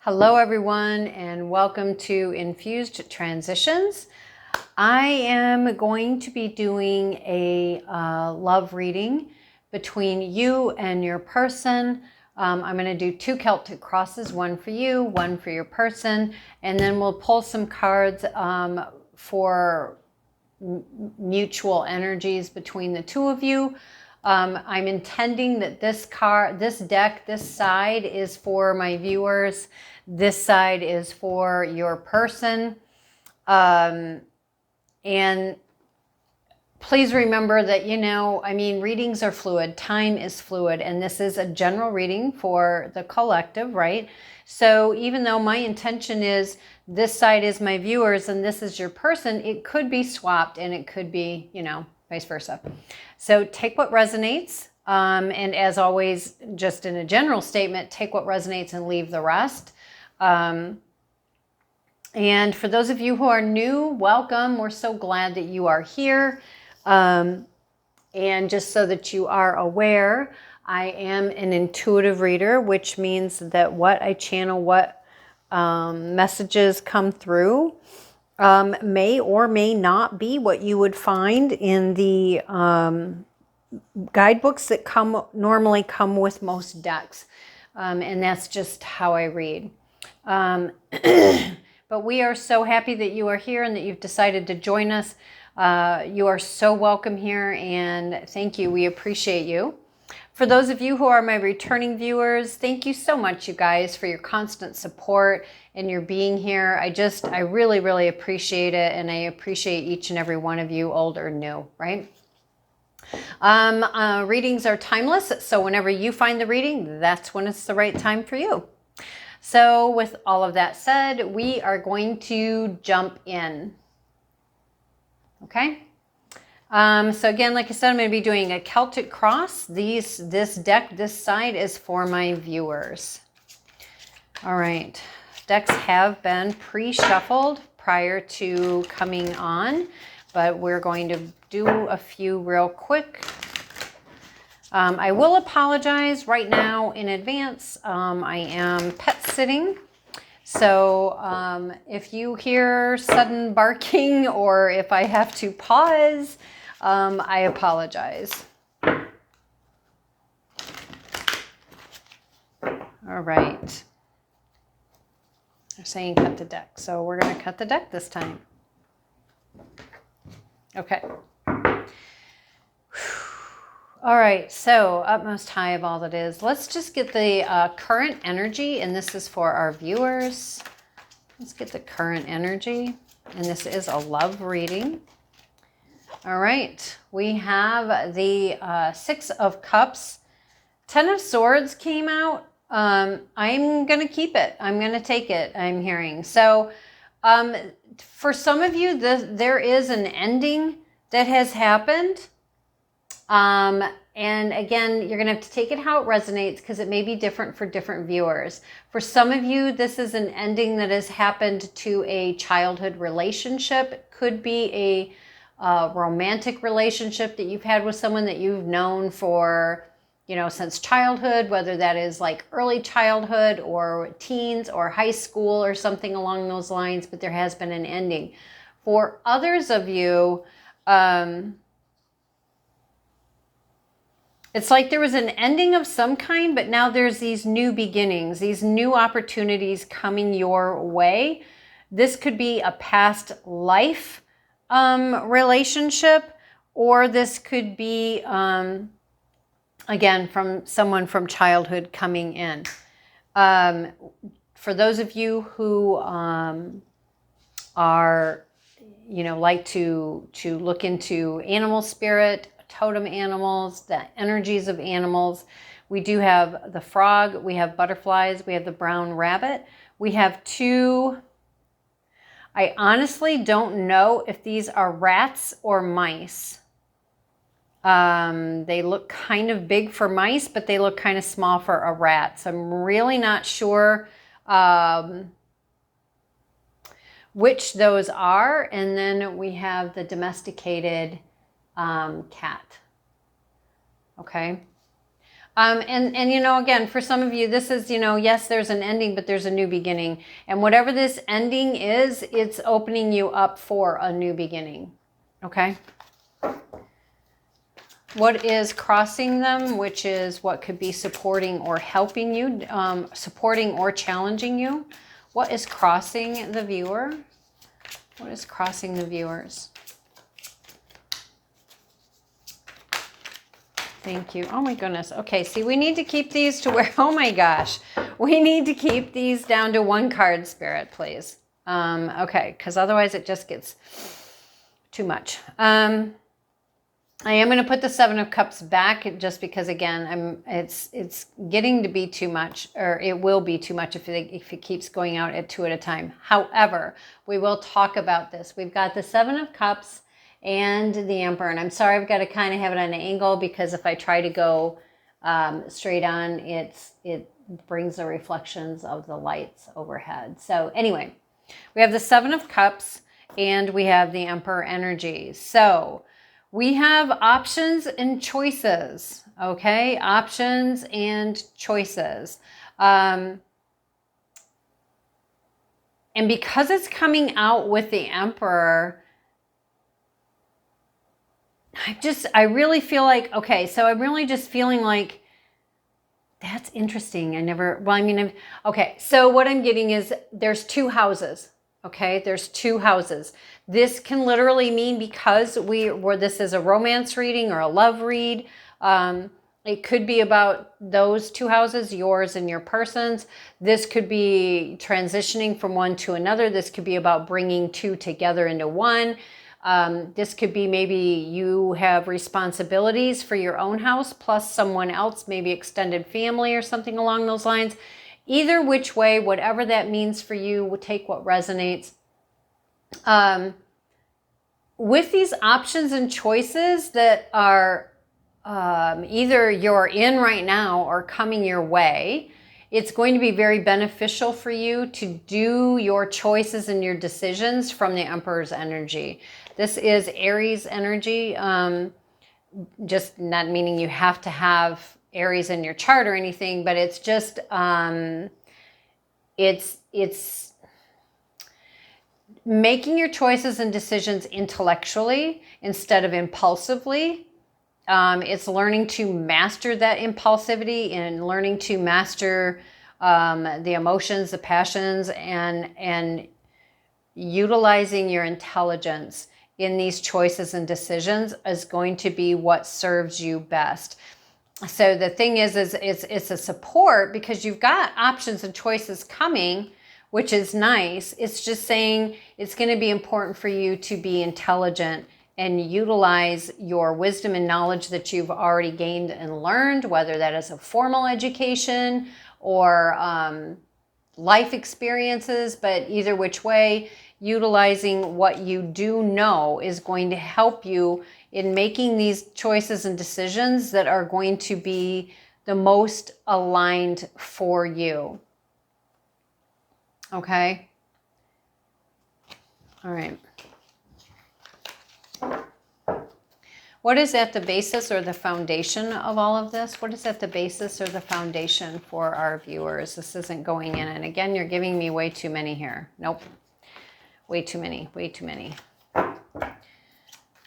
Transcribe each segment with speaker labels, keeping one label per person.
Speaker 1: Hello everyone and welcome to Infused Transitions. I am going to be doing a love reading between you and your person. I'm going to do 2 Celtic crosses, one for you, one for your person, and then we'll pull some cards for mutual energies between the two of you. I'm intending that this deck, this side is for my viewers. This side is for your person. And please remember that, readings are fluid. Time is fluid. And this is a general reading for the collective, right? So even though my intention is this side is my viewers and this is your person, it could be swapped and it could be, vice versa. So take what resonates. And as always, just in a general statement, take what resonates and leave the rest. And for those of you who are new, welcome. We're so glad that you are here. And just so that you are aware, I am an intuitive reader, which means that what I channel, what messages come through, may or may not be what you would find in the guidebooks that normally come with most decks. And that's just how I read. But we are so happy that you are here and that you've decided to join us. You are so welcome here, and thank you. We appreciate you. For those of you who are my returning viewers, thank you so much, you guys, for your constant support and your being here. I really, really appreciate it, and I appreciate each and every one of you, old or new, right? Readings are timeless, so whenever you find the reading, that's when it's the right time for you. So with all of that said, we are going to jump in. Okay? So again, like I said, I'm going to be doing a Celtic cross. This deck, this side is for my viewers. All right. Decks have been pre-shuffled prior to coming on, but we're going to do a few real quick. I will apologize right now in advance. I am pet sitting. So if you hear sudden barking or if I have to pause, I apologize. All right. They're saying cut the deck. So we're going to cut the deck this time. Okay. All right, so utmost high of all that is. Let's just get the current energy, and this is for our viewers. Let's get the current energy, and this is a love reading. All right, we have the 6 of Cups. 10 of Swords came out. I'm going to keep it. I'm going to take it, I'm hearing. So for some of you, there is an ending that has happened. And again, you're going to have to take it how it resonates because it may be different for different viewers. For some of you, this is an ending that has happened to a childhood relationship. It could be a romantic relationship that you've had with someone that you've known for, since childhood, whether that is like early childhood or teens or high school or something along those lines, but there has been an ending. For others of you, it's like there was an ending of some kind, but now there's these new beginnings, these new opportunities coming your way. This could be a past life relationship, or this could be, again, from someone from childhood coming in. For those of you who are, like to look into animal spirit, totem animals, the energies of animals. We do have the frog, we have butterflies, we have the brown rabbit. We have 2, I honestly don't know if these are rats or mice. They look kind of big for mice, but they look kind of small for a rat. So I'm really not sure which those are. And then we have the domesticated cat. Okay. And you know, again, for some of you, this is, you know, yes, there's an ending, but there's a new beginning. And whatever this ending is, it's opening you up for a new beginning. Okay? What is crossing them, which is what could be supporting or helping you, supporting or challenging you. What is crossing the viewer? What is crossing the viewers? Thank you. Oh my goodness. Okay, see, we need to keep these to where, oh my gosh, we need to keep these down to one card, Spirit, please. Okay, because otherwise it just gets too much. I am going to put the Seven of Cups back just because, again, it's getting to be too much, or it will be too much if it keeps going out at 2 at a time. However, we will talk about this. We've got the Seven of Cups and the Emperor, and I'm sorry I've got to kind of have it on an angle because if I try to go straight on, it brings the reflections of the lights overhead. So anyway, we have the Seven of Cups and we have the Emperor energy. So we have options and choices, okay? Options and choices. And because it's coming out with the Emperor, I really feel like, okay, so I'm really just feeling like, that's interesting. Okay, so what I'm getting is there's 2 houses. Okay, there's 2 houses. This can literally mean because this is a romance reading or a love read. It could be about those 2 houses, yours and your person's. This could be transitioning from one to another. This could be about bringing 2 together into one. This could be maybe you have responsibilities for your own house plus someone else, maybe extended family or something along those lines. Either which way, whatever that means for you, we'll take what resonates. With these options and choices that are either you're in right now or coming your way, it's going to be very beneficial for you to do your choices and your decisions from the Emperor's energy. This is Aries energy, just not meaning you have to have Aries in your chart or anything, but it's just, it's making your choices and decisions intellectually instead of impulsively. It's learning to master that impulsivity and learning to master the emotions, the passions, and utilizing your intelligence in these choices and decisions is going to be what serves you best. So the thing is it's a support because you've got options and choices coming, which is nice. It's just saying it's going to be important for you to be intelligent and utilize your wisdom and knowledge that you've already gained and learned, whether that is a formal education or life experiences, but either which way, utilizing what you do know is going to help you in making these choices and decisions that are going to be the most aligned for you. Okay? All right. What is at the basis or the foundation of all of this? What is at the basis or the foundation for our viewers? This isn't going in. And again, you're giving me way too many here. Nope. Way too many. Way too many.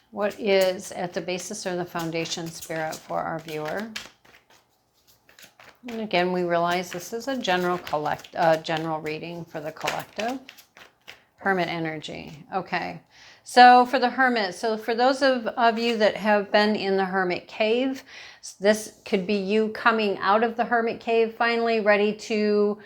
Speaker 1: What is at the basis or the foundation, Spirit, for our viewer? And again, we realize this is a general reading for the collective. Hermit energy. Okay. So for the Hermit, so for those of you that have been in the Hermit cave, this could be you coming out of the Hermit cave finally, ready to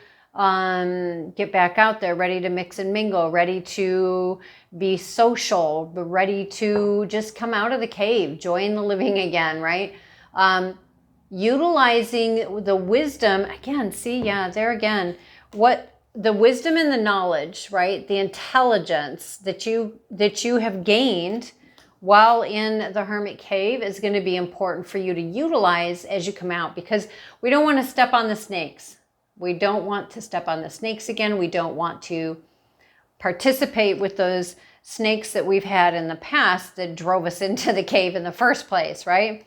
Speaker 1: get back out there, ready to mix and mingle, ready to be social, but ready to just come out of the cave, join the living again, right? Utilizing the wisdom, again, see, yeah, there again, what the wisdom and the knowledge, right? The intelligence that you have gained while in the Hermit cave is going to be important for you to utilize as you come out, because we don't want to step on the snakes. We don't want to step on the snakes again. We don't want to participate with those snakes that we've had in the past that drove us into the cave in the first place, right?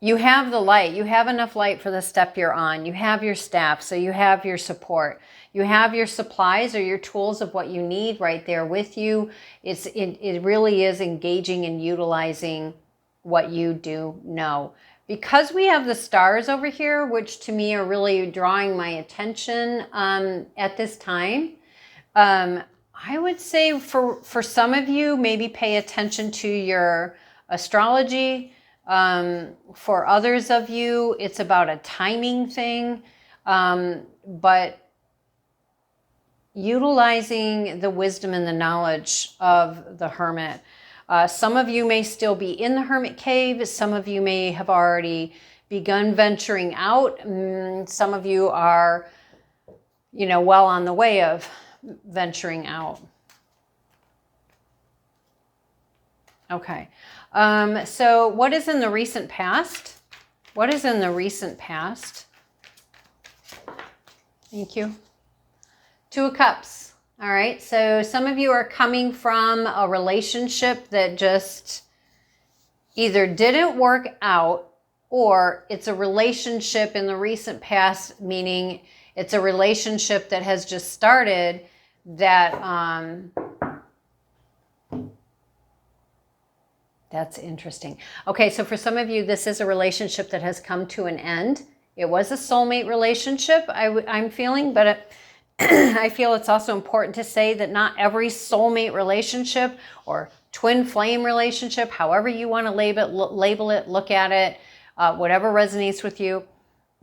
Speaker 1: you have the light. You have enough light for the step you're on. You have your staff, so you have your support. You have your supplies or your tools of what you need right there with you. It really is engaging and utilizing what you do know. Because we have the stars over here, which to me are really drawing my attention at this time, I would say for some of you, maybe pay attention to your astrology. For others of you, it's about a timing thing, but utilizing the wisdom and the knowledge of the hermit. Some of you may still be in the hermit cave. Some of you may have already begun venturing out. Some of you are, well on the way of venturing out. Okay. So what is in the recent past? What is in the recent past? Thank you. Two of Cups. All right. So some of you are coming from a relationship that just either didn't work out, or it's a relationship in the recent past, meaning it's a relationship that has just started that, that's interesting. Okay, so for some of you, this is a relationship that has come to an end. It was a soulmate relationship, I'm feeling, but I feel it's also important to say that not every soulmate relationship or twin flame relationship, however you want to label it, look at it, whatever resonates with you,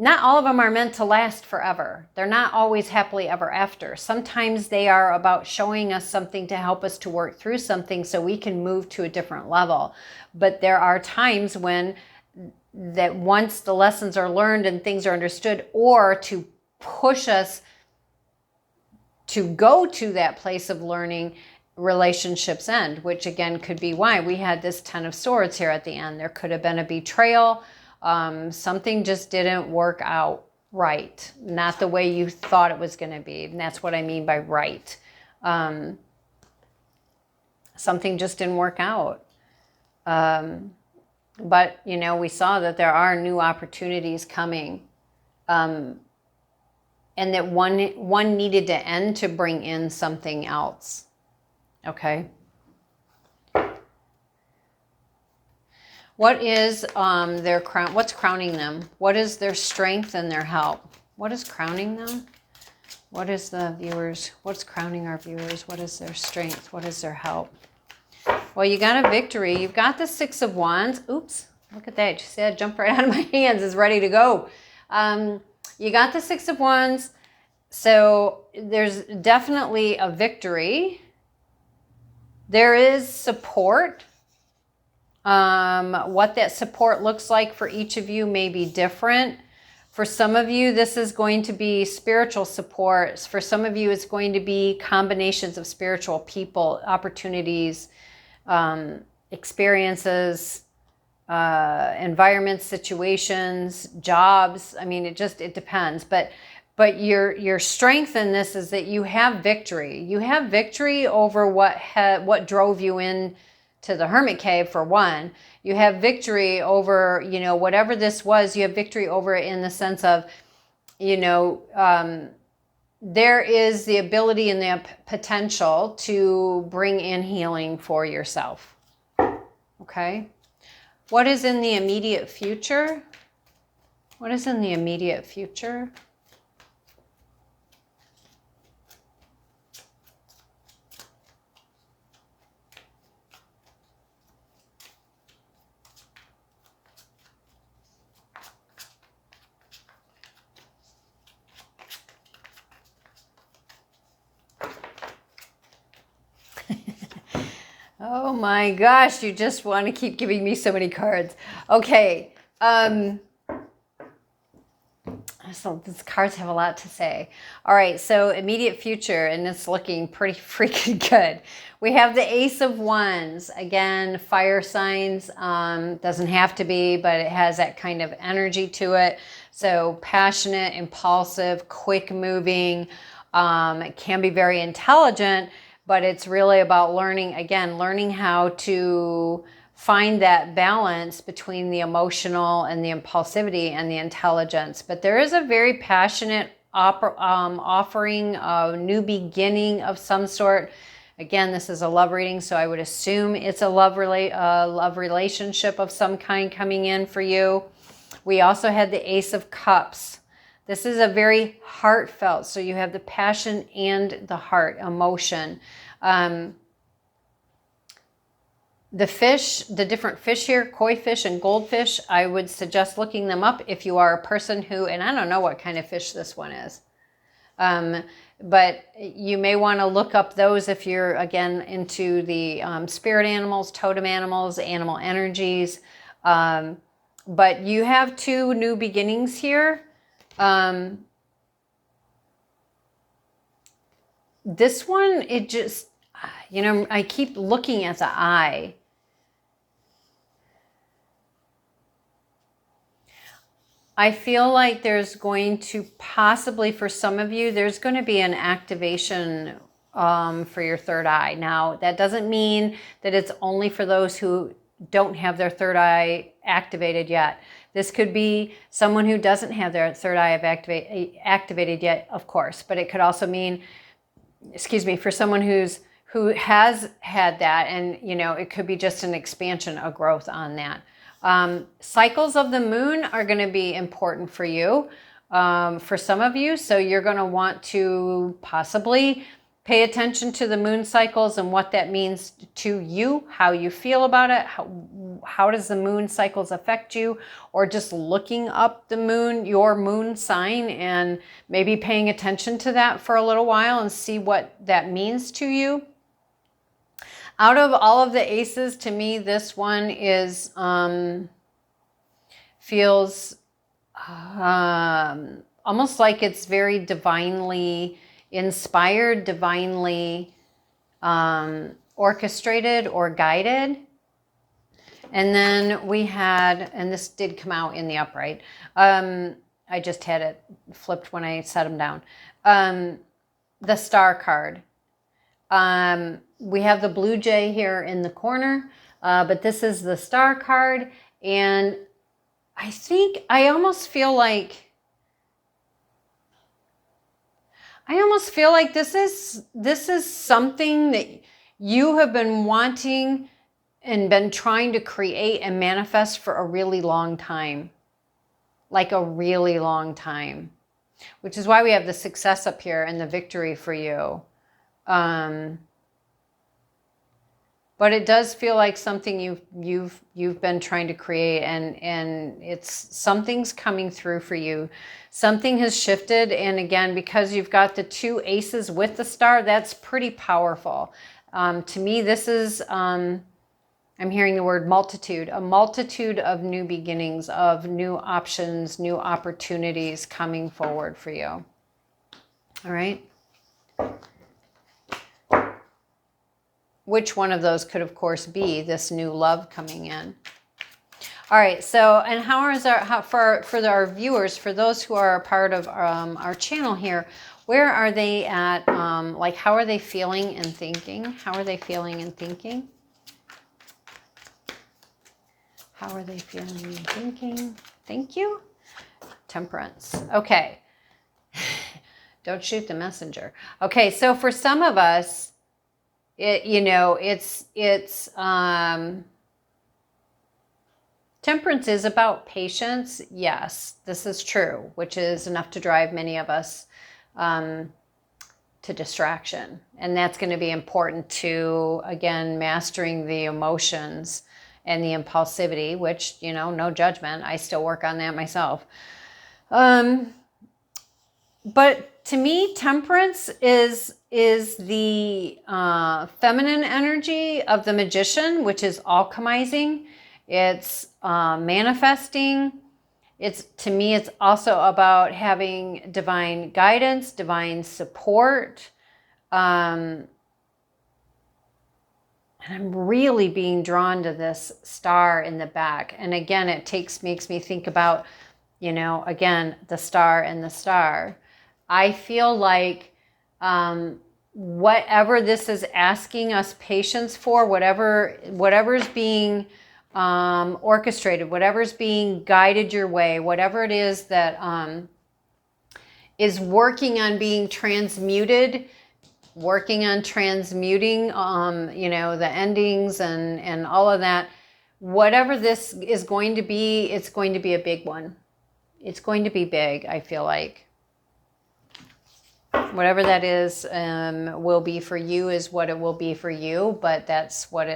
Speaker 1: not all of them are meant to last forever. They're not always happily ever after. Sometimes they are about showing us something to help us to work through something so we can move to a different level. But there are times when that once the lessons are learned and things are understood, or to push us to go to that place of learning, relationships end, which again could be why we had this 10 of Swords here at the end. There could have been a betrayal. Something just didn't work out right. Not the way you thought it was going to be. And that's what I mean by right. Something just didn't work out. But, we saw that there are new opportunities coming. And that one needed to end to bring in something else. Okay. What is their crown? What's crowning them? What is their strength and their help? What is crowning them? What is the viewers? What's crowning our viewers? What is their strength? What is their help? Well, you got a victory. You've got the Six of Wands. Oops, look at that. You see that jump right out of my hands. It's ready to go. You got the Six of Wands. So there's definitely a victory. There is support. What that support looks like for each of you may be different. For some of you, this is going to be spiritual support. For some of you, it's going to be combinations of spiritual people, opportunities, experiences, environments, situations, jobs. I mean, it depends. But your strength in this is that you have victory. You have victory over what drove you in to the hermit cave, for one. You have victory over, whatever this was, you have victory over it in the sense of, there is the ability and the potential to bring in healing for yourself. Okay. What is in the immediate future? What is in the immediate future? Oh my gosh, you just want to keep giving me so many cards. Okay. So these cards have a lot to say. All right, so immediate future, and it's looking pretty freaking good. We have the Ace of Wands. Again, fire signs. Doesn't have to be, but it has that kind of energy to it. So passionate, impulsive, quick moving. It can be very intelligent. But it's really about learning how to find that balance between the emotional and the impulsivity and the intelligence. But there is a very passionate offering, a new beginning of some sort. Again, this is a love reading, so I would assume it's a love relationship of some kind coming in for you. We also had the Ace of Cups. This is a very heartfelt, so you have the passion and the heart, emotion. The fish, the different fish here, koi fish and goldfish, I would suggest looking them up if you are a person who, and I don't know what kind of fish this one is, but you may want to look up those if you're, again, into the spirit animals, totem animals, animal energies. But you have 2 new beginnings here. This one, it just, I keep looking at the eye. I feel like there's going to possibly, for some of you, there's going to be an activation for your third eye. Now, that doesn't mean that it's only for those who don't have their third eye activated yet. This could be someone who doesn't have their third eye activated yet, of course, but it could also mean, for someone who has had that, and it could be just an expansion, a growth on that. Cycles of the moon are going to be important for you, for some of you. So you're going to want to possibly pay attention to the moon cycles and what that means to you, how you feel about it, how does the moon cycles affect you, or just looking up the moon, your moon sign, and maybe paying attention to that for a little while and see what that means to you. Out of all of the aces, to me, this one is feels almost like it's very divinely inspired, divinely orchestrated or guided. And then we had, and this did come out in the upright. I just had it flipped when I set them down. The Star card. We have the Blue Jay here in the corner, but this is the Star card. And I almost feel like this is something that you have been wanting and been trying to create and manifest for a really long time. Like a really long time. Which is why we have the success up here and the victory for you. But it does feel like something you've been trying to create, and something's coming through for you. Something has shifted, and again, because you've got the 2 aces with the star, that's pretty powerful. To me, this is, I'm hearing the word multitude, a multitude of new beginnings, of new options, new opportunities coming forward for you. All right. Which one of those could, of course, be this new love coming in? All right. So, and for our viewers, for those who are a part of our channel here, where are they at? Like, how are they feeling and thinking? How are they feeling and thinking? How are they feeling and thinking? Thank you. Temperance. Okay. Don't shoot the messenger. Okay. So for some of us, temperance is about patience. Yes, this is true, which is enough to drive many of us to distraction. And that's going to be important to, again, mastering the emotions and the impulsivity, which, no judgment. I still work on that myself. But to me, temperance is the feminine energy of the magician, which is alchemizing. It's manifesting. To me, it's also about having divine guidance, divine support. And I'm really being drawn to this star in the back. And again, makes me think about, again, the star and the star. I feel like whatever this is asking us patience for, whatever's being orchestrated, whatever's being guided your way, whatever it is that is working on being transmuted, working on transmuting, the endings and all of that. Whatever this is going to be, it's going to be a big one. It's going to be big, I feel like. Whatever that is will be for you is what it will be for you, but that's what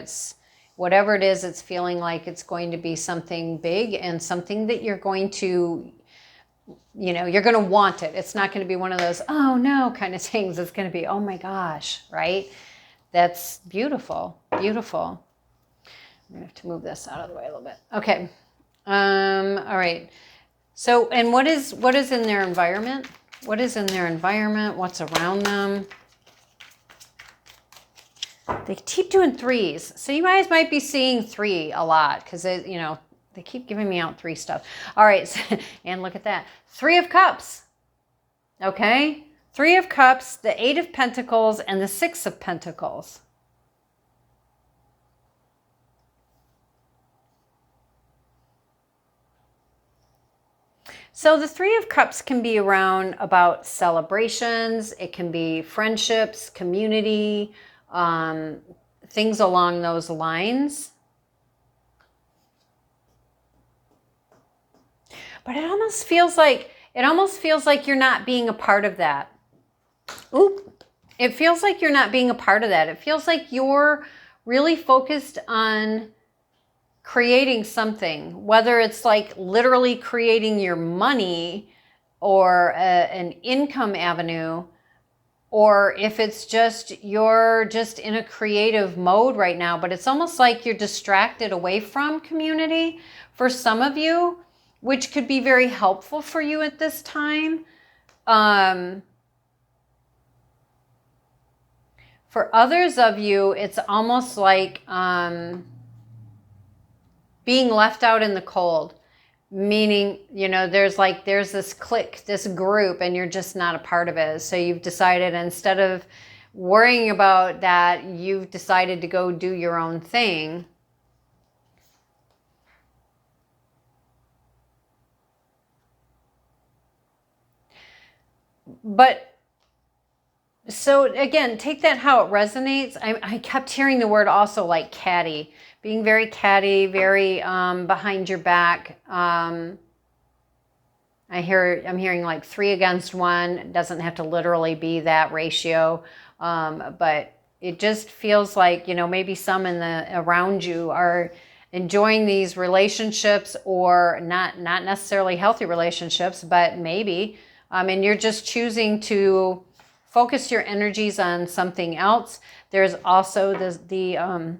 Speaker 1: whatever it is, it's feeling like it's going to be something big and something that you're going to, you're going to want it. It's not going to be one of those, oh no, kind of things. It's going to be, oh my gosh, right? That's beautiful, beautiful. I'm going to have to move this out of the way a little bit. Okay. All right. So, and what is in their environment? What is in their environment? What's around them? They keep doing threes. So you guys might be seeing 3 a lot because, they keep giving me out 3 stuff. All right. So, and look at that. 3 of Cups. Okay. 3 of Cups, the 8 of Pentacles, and the 6 of Pentacles. So the 3 of Cups can be around about celebrations. It can be friendships, community, things along those lines. But it almost feels like you're not being a part of that. Oop. It feels like you're not being a part of that. It feels like you're really focused on creating something, whether it's like literally creating your money or an income avenue, or if it's just you're just in a creative mode right now, but it's almost like you're distracted away from community for some of you, which could be very helpful for you at this time. For others of you, it's almost like being left out in the cold, meaning, there's this clique, this group, and you're just not a part of it. So you've decided, instead of worrying about that, you've decided to go do your own thing. But so again, take that how it resonates. I kept hearing the word also like catty, being very catty, very behind your back. I'm hearing like 3 against 1. It doesn't have to literally be that ratio, but it just feels like, maybe some around you are enjoying these relationships, or not necessarily healthy relationships, but maybe, and you're just choosing to focus your energies on something else. There's also the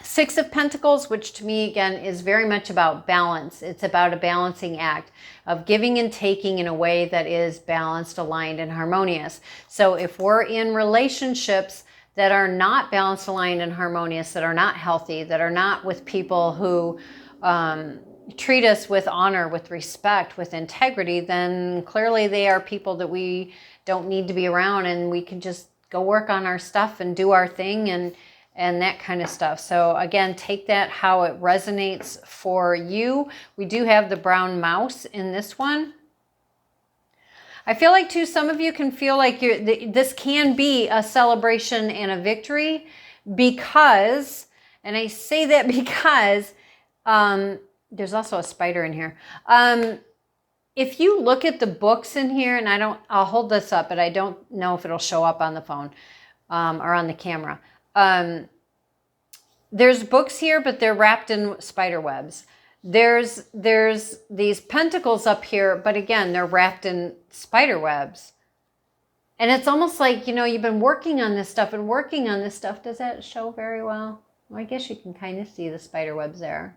Speaker 1: 6 of Pentacles, which to me, again, is very much about balance. It's about a balancing act of giving and taking in a way that is balanced, aligned, and harmonious. So if we're in relationships that are not balanced, aligned, and harmonious, that are not healthy, that are not with people who treat us with honor, with respect, with integrity, then clearly they are people that we don't need to be around, and we can just go work on our stuff and do our thing and that kind of stuff. So again, take that how it resonates for you. We do have the brown mouse in this one. I feel like too, some of you can feel like this can be a celebration and a victory because, and I say that because there's also a spider in here. If you look at the books in here, and I'll hold this up, but I don't know if it'll show up on the phone or on the camera. There's books here, but they're wrapped in spider webs. There's these pentacles up here, but again, they're wrapped in spider webs. And it's almost like, you've been working on this stuff and working on this stuff. Does that show very well? Well, I guess you can kind of see the spider webs there.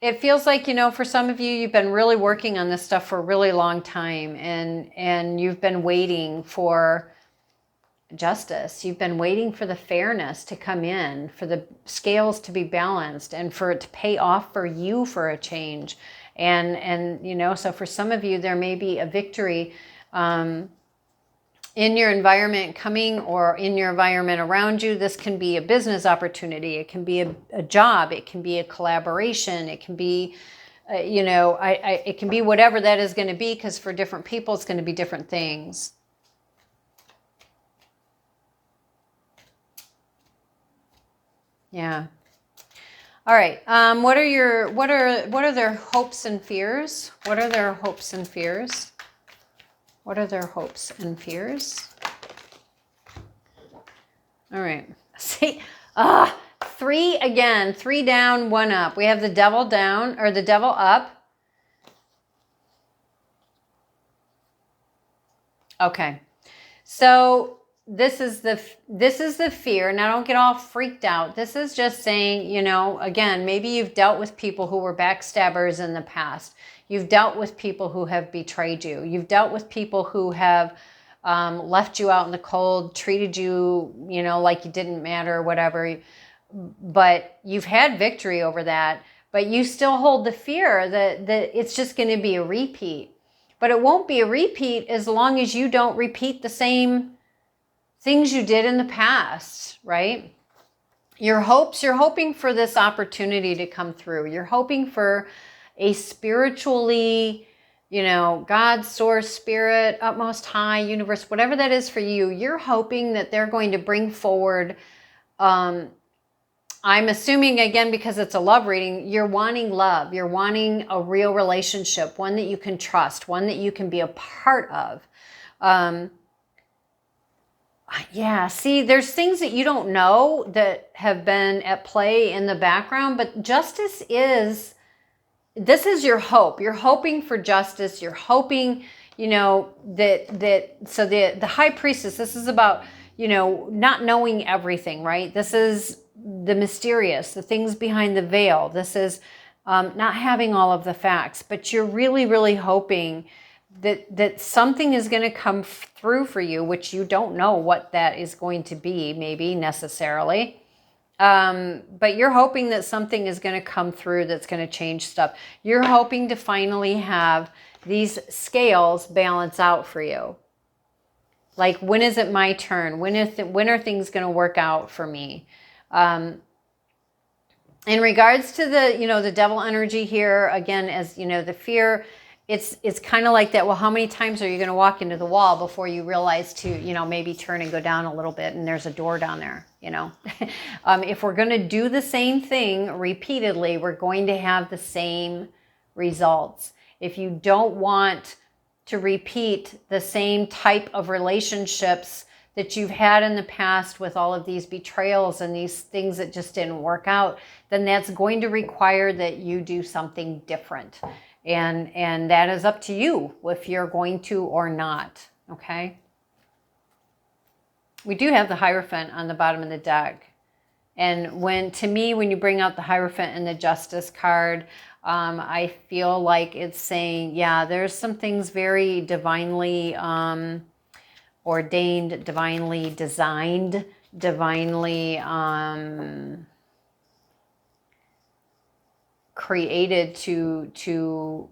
Speaker 1: It feels like, for some of you, you've been really working on this stuff for a really long time, and you've been waiting for justice. You've been waiting for the fairness to come in, for the scales to be balanced, and for it to pay off for you for a change. And so for some of you, there may be a victory in your environment coming or in your environment around you. This can be a business opportunity. It can be a job. It can be a collaboration. It can be, it can be whatever that is going to be, because for different people, it's going to be different things. Yeah. All right. What are their hopes and fears? What are their hopes and fears? What are their hopes and fears? All right. See, 3 again, 3 down, 1 up. We have the devil down, or the devil up. Okay. So this is the fear. Now don't get all freaked out. This is just saying, again, maybe you've dealt with people who were backstabbers in the past. You've dealt with people who have betrayed you. You've dealt with people who have left you out in the cold, treated you, like you didn't matter or whatever. But you've had victory over that. But you still hold the fear that it's just going to be a repeat. But it won't be a repeat as long as you don't repeat the same things you did in the past, right? You're hoping for this opportunity to come through. You're hoping for a spiritually, God, source, spirit, utmost high, universe, whatever that is for you, you're hoping that they're going to bring forward, I'm assuming, again, because it's a love reading, you're wanting love. You're wanting a real relationship, one that you can trust, one that you can be a part of. Yeah, see, there's things that you don't know that have been at play in the background, but justice this is your hope. You're hoping for justice. You're hoping, so the high priestess, this is about, not knowing everything, right? This is the mysterious, the things behind the veil. This is not having all of the facts, but you're really, really hoping that something is going to come through for you, which you don't know what that is going to be, maybe necessarily. But you're hoping that something is going to come through that's going to change stuff. You're hoping to finally have these scales balance out for you. Like, when is it my turn? When are things going to work out for me? In regards to the devil energy here, again, as the fear, it's kind of like that. Well, how many times are you going to walk into the wall before you realize to, maybe turn and go down a little bit and there's a door down there, If we're going to do the same thing repeatedly, we're going to have the same results. If you don't want to repeat the same type of relationships that you've had in the past with all of these betrayals and these things that just didn't work out, then that's going to require that you do something different. And that is up to you if you're going to or not, okay? We do have the Hierophant on the bottom of the deck. And when you bring out the Hierophant and the Justice card, I feel like it's saying, yeah, there's some things very divinely ordained, divinely designed, divinely created to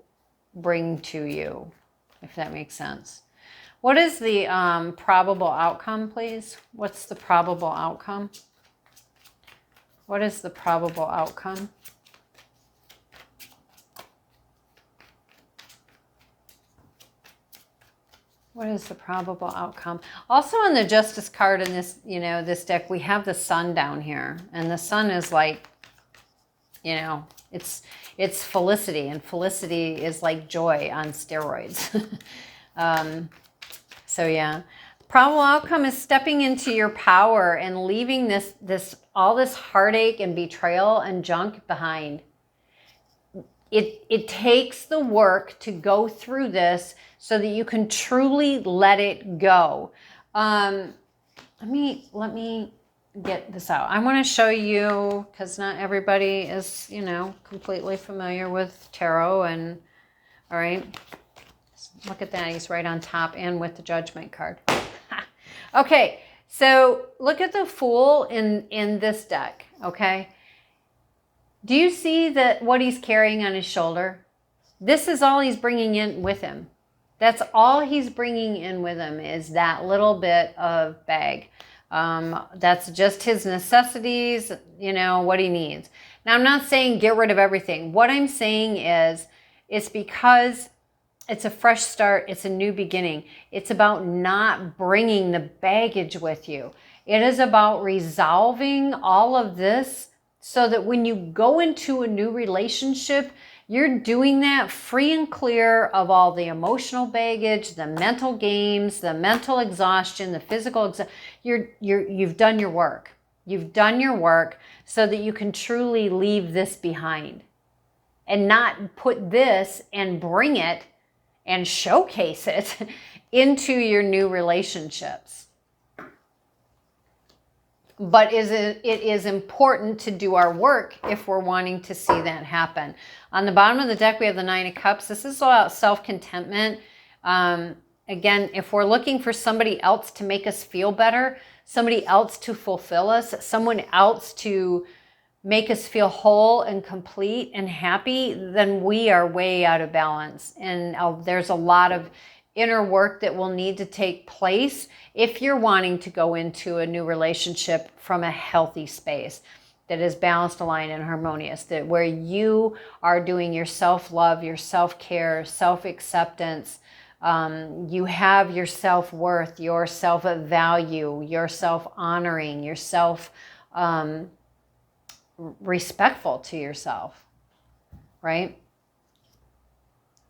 Speaker 1: bring to you, if that makes sense. What is the probable outcome, please? What's the probable outcome? What is the probable outcome? What is the probable outcome? Also on the Justice card in this, this deck, we have the Sun down here. And the Sun is like, it's felicity, and felicity is like joy on steroids. So yeah, probable outcome is stepping into your power and leaving all this heartache and betrayal and junk behind. It takes the work to go through this so that you can truly let it go. Let me get this out. I want to show you, because not everybody is, completely familiar with tarot. And all right, look at that. He's right on top and with the Judgment card. Okay, so look at the Fool in this deck, okay? Do you see what he's carrying on his shoulder? This is all he's bringing in with him. That's all he's bringing in with him, is that little bit of bag. That's just his necessities, you know, what he needs. Now, I'm not saying get rid of everything. What I'm saying is, it's because it's a fresh start. It's a new beginning. It's about not bringing the baggage with you. It is about resolving all of this so that when you go into a new relationship, you're doing that free and clear of all the emotional baggage, the mental games, the mental exhaustion, the physical exhaustion. You've done your work. You've done your work so that you can truly leave this behind and not put this and bring it and showcase it into your new relationships. But it is important to do our work if we're wanting to see that happen. On the bottom of the deck, we have the Nine of Cups. This is about self-contentment. Again, if we're looking for somebody else to make us feel better, somebody else to fulfill us, someone else to make us feel whole and complete and happy, then we are way out of balance. And there's a lot of inner work that will need to take place if you're wanting to go into a new relationship from a healthy space that is balanced, aligned, and harmonious, that where you are doing your self-love, your self-care, self-acceptance, you have your self-worth, your self-value, your self-honoring, your self-respectful to yourself, right?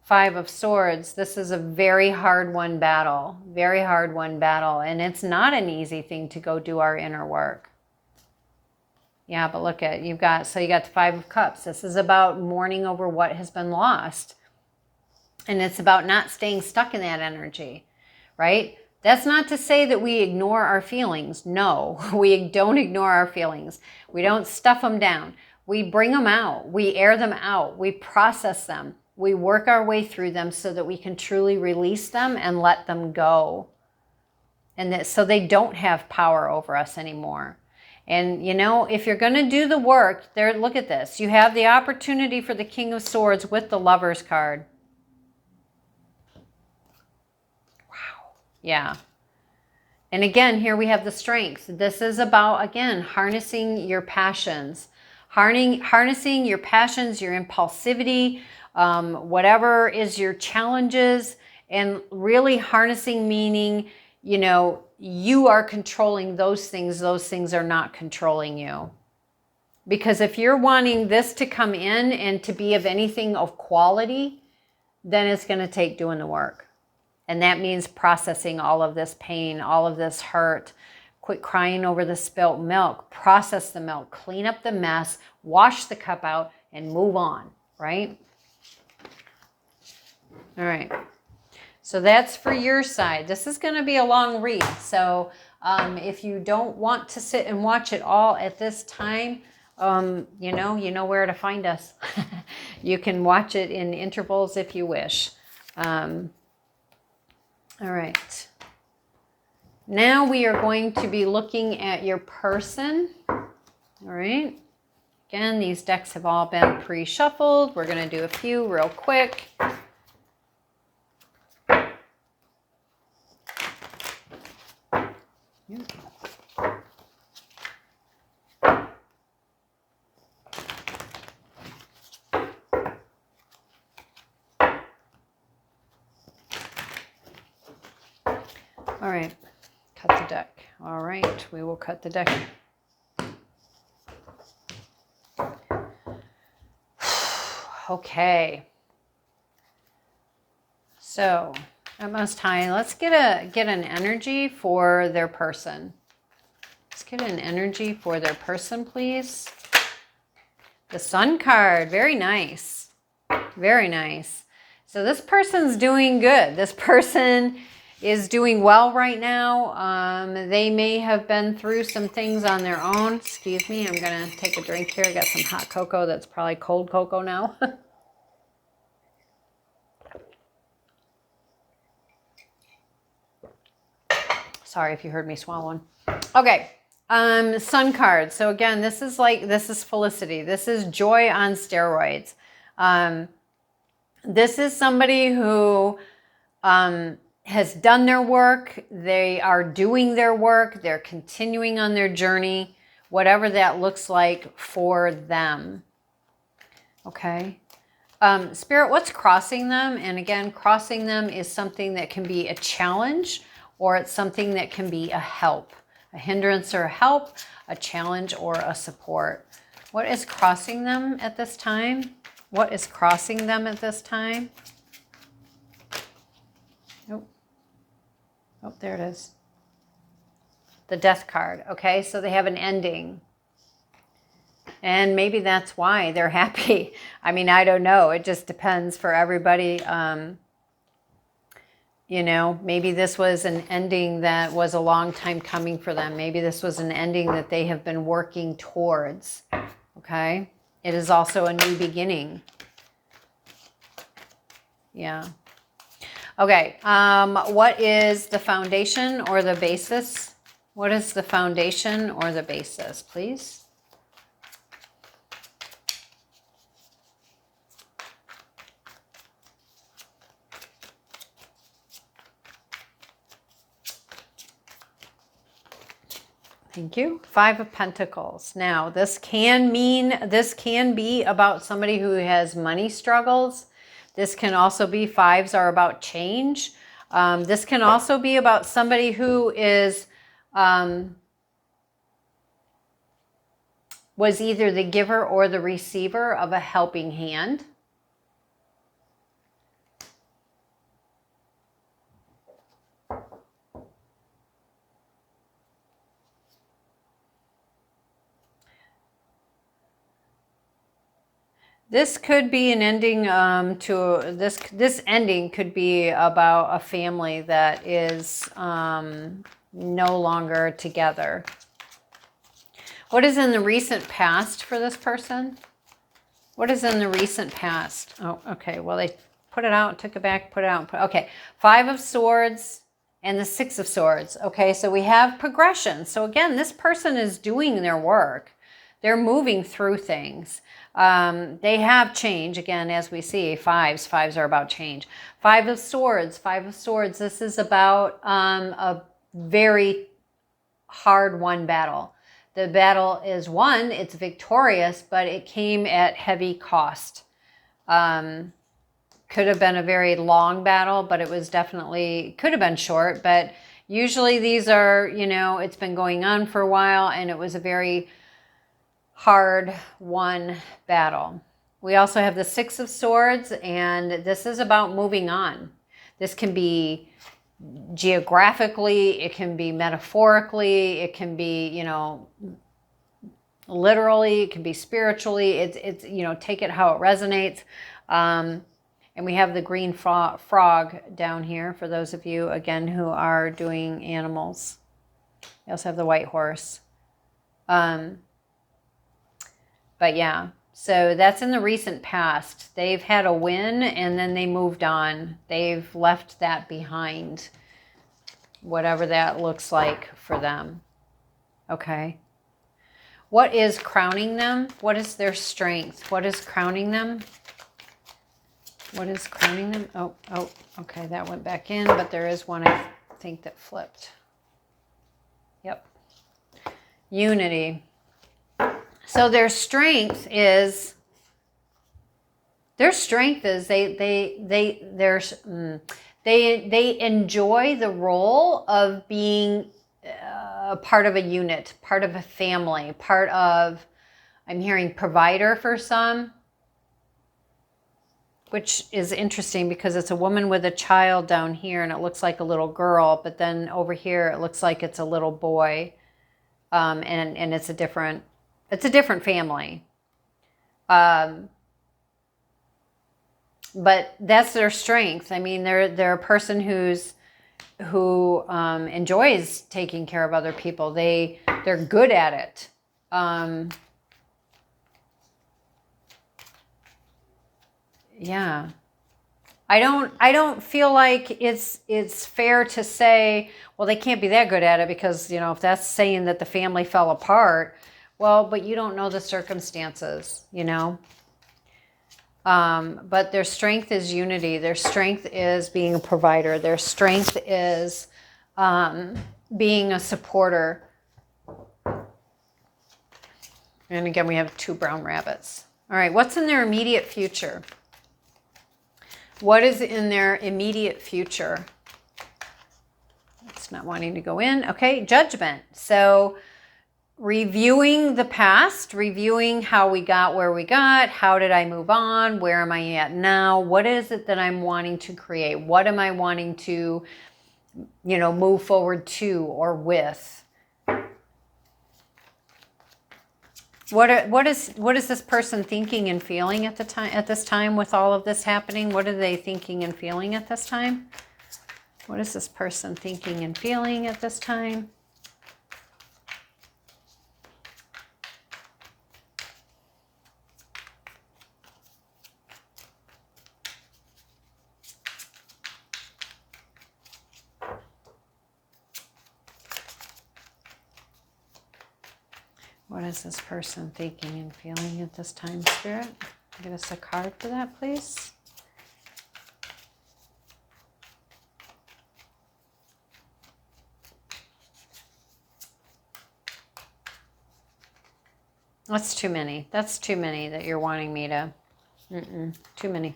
Speaker 1: Five of Swords. This is a very hard-won battle, very hard-won battle, and it's not an easy thing to go do our inner work. Yeah, but look at, you got the Five of Cups. This is about mourning over what has been lost. And it's about not staying stuck in that energy, right? That's not to say that we ignore our feelings. No, we don't ignore our feelings. We don't stuff them down. We bring them out. We air them out. We process them. We work our way through them so that we can truly release them and let them go. And that, so they don't have power over us anymore. And, you know, if you're going to do the work, there, look at this. You have the opportunity for the King of Swords with the Lover's card. Wow. Yeah. And again, here we have the Strength. This is about, again, harnessing your passions. Harnessing your passions, your impulsivity, whatever is your challenges, and really harnessing, meaning, you know, you are controlling those things are not controlling you. Because if you're wanting this to come in and to be of anything of quality, then it's going to take doing the work. And that means processing all of this pain, all of this hurt. Quit crying over the spilt milk. Process the milk. Clean up the mess. Wash the cup out and move on, right? All right. So that's for your side. This is going to be a long read. So if you don't want to sit and watch it all at this time, you know where to find us. You can watch it in intervals if you wish. All right. Now we are going to be looking at your person. All right. Again, these decks have all been pre-shuffled. We're going to do a few real quick. All right, cut the deck. All right, we will cut the deck. Okay. So, at Most High, let's get an energy for their person. Let's get an energy for their person, please. The Sun card, very nice. Very nice. So this person's doing good. This person is doing well right now. They may have been through some things on their own. Excuse me, I'm going to take a drink here. I got some hot cocoa that's probably cold cocoa now. Sorry if you heard me swallowing. Okay, Sun card. So again, this is felicity. This is joy on steroids. This is somebody who has done their work. They are doing their work. They're continuing on their journey, whatever that looks like for them. Okay. Spirit, what's crossing them? And again, crossing them is something that can be a challenge, or it's something that can be a help, a hindrance or a help, a challenge or a support. What is crossing them at this time? What is crossing them at this time? Oh, oh, there it is. The Death card. Okay, so they have an ending. And maybe that's why they're happy. I mean, I don't know. It just depends for everybody. You know, maybe this was an ending that was a long time coming for them. Maybe this was an ending that they have been working towards. Okay. It is also a new beginning. Yeah. Okay. What is the foundation or the basis? What is the foundation or the basis, please? Thank you. 5 of Pentacles. Now, this can be about somebody who has money struggles. This can also be, 5s are about change. This can also be about somebody who is, was either the giver or the receiver of a helping hand. This could be an ending to this ending could be about a family that is no longer together. What is in the recent past for this person? What is in the recent past? Oh, okay. Well, they put it out, took it back, put it out. Okay. 5 of Swords and the 6 of Swords. Okay, so we have progression. So again, this person is doing their work. They're moving through things. They have change, again, as we see, 5s. 5s are about change. 5 of Swords. 5 of Swords. This is about a very hard-won battle. The battle is won. It's victorious, but it came at heavy cost. Could have been a very long battle, but it was definitely, could have been short. But usually these are, you know, it's been going on for a while, and it was a very hard-won battle. We also have the 6 of Swords, and this is about moving on. This can be geographically, it can be metaphorically, it can be, you know, literally, it can be spiritually. It's you know, take it how it resonates. And we have the green frog down here for those of you, again, who are doing animals. We also have the white horse. But yeah, so that's in the recent past. They've had a win and then they moved on. They've left that behind, whatever that looks like for them. Okay. What is crowning them? What is their strength? What is crowning them? What is crowning them? Oh, okay, that went back in, but there is one I think that flipped. Yep. Unity. So their strength is they enjoy the role of being part of a unit, part of a family, part of, I'm hearing provider for some, which is interesting because it's a woman with a child down here and it looks like a little girl, but then over here it looks like it's a little boy, and it's a different family. But that's their strength. I mean, they're a person who enjoys taking care of other people. They're good at it. Yeah. I don't feel like it's fair to say, well, they can't be that good at it because, you know, if that's saying that the family fell apart, well, but you don't know the circumstances, you know. But their strength is unity. Their strength is being a provider. Their strength is being a supporter. And again, we have 2 brown rabbits. All right, what's in their immediate future? What is in their immediate future? It's not wanting to go in. Okay, judgment. So reviewing the past, reviewing how we got where we got, how did I move on, where am I at now, what is it that I'm wanting to create, what am I wanting to, move forward to or with. What is this person thinking and feeling at this time with all of this happening? What are they thinking and feeling at this time? What is this person thinking and feeling at this time? What is this person thinking and feeling at this time, Spirit? Give us a card for that, please. That's too many. That's too many that you're wanting me to... too many.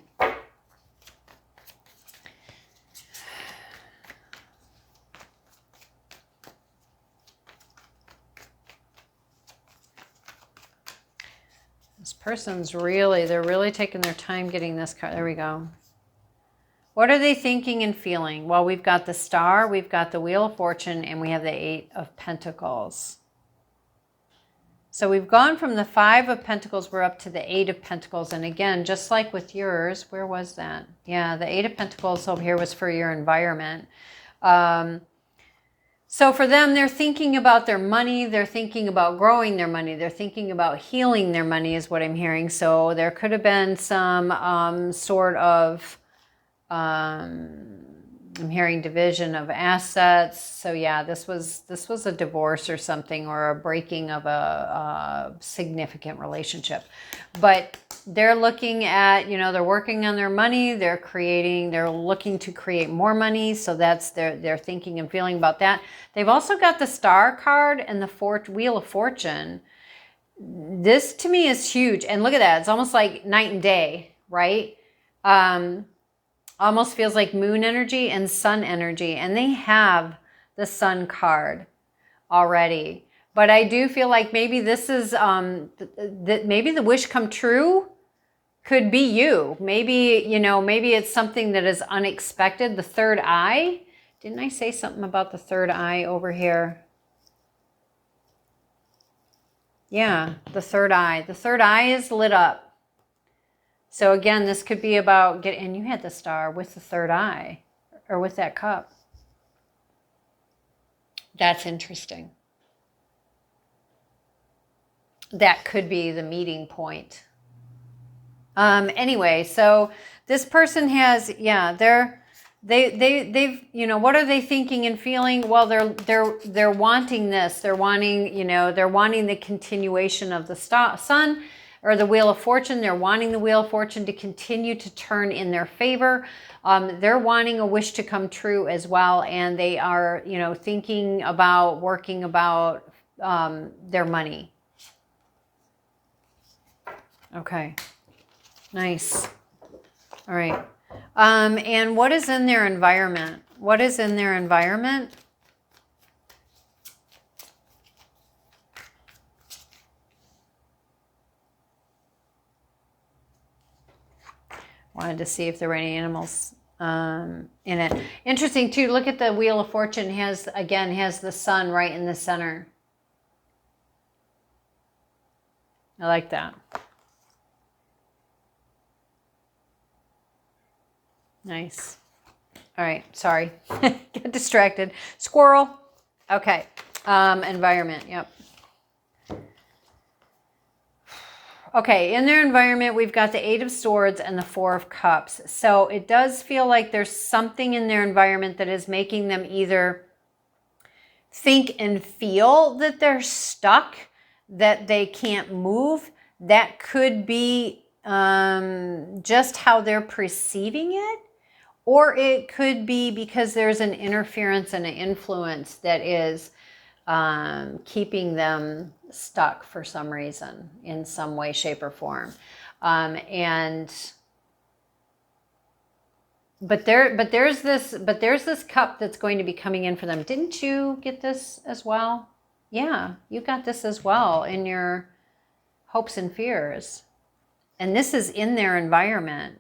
Speaker 1: This person's they're really taking their time getting this card. There we go. What are they thinking and feeling? Well, we've got the Star, we've got the Wheel of Fortune, and we have the 8 of Pentacles. So we've gone from the 5 of Pentacles, we're up to the 8 of Pentacles. And again, just like with yours, where was that? Yeah, the 8 of Pentacles over here was for your environment. So for them, they're thinking about their money. They're thinking about growing their money. They're thinking about healing their money is what I'm hearing. So there could have been some sort of... I'm hearing division of assets. So yeah, this was a divorce or something, or a breaking of a significant relationship. But they're looking at, they're working on their money. They're looking to create more money. So that's they're thinking and feeling about that. They've also got the Star card and the Wheel of Fortune. This to me is huge. And look at that. It's almost like night and day, right? Almost feels like moon energy and sun energy. And they have the Sun card already. But I do feel like maybe this is, maybe the wish come true could be you. Maybe, maybe it's something that is unexpected. The third eye. Didn't I say something about the third eye over here? Yeah, the third eye. The third eye is lit up. So again, this could be about and you had the Star with the third eye, or with that cup. That's interesting. That could be the meeting point. Anyway, so this person has, they've what are they thinking and feeling? Well, they're wanting this. They're wanting, they're wanting the continuation of the Sun. Or the Wheel of Fortune. They're wanting the Wheel of Fortune to continue to turn in their favor. They're wanting a wish to come true as well. And they are, thinking about, working about their money. Okay. Nice. All right. And what is in their environment? What is in their environment? Wanted to see if there were any animals in it. Interesting too, look at the Wheel of Fortune. Has the Sun right in the center. I like that. Nice. All right, sorry. Get distracted. Squirrel. Okay. Environment, yep. Okay, in their environment, we've got the 8 of Swords and the 4 of Cups. So it does feel like there's something in their environment that is making them either think and feel that they're stuck, that they can't move. That could be just how they're perceiving it, or it could be because there's an interference and an influence that is keeping them stuck for some reason in some way, shape, or form. But there's this cup that's going to be coming in for them. Didn't you get this as well? Yeah, you got this as well in your hopes and fears. And this is in their environment.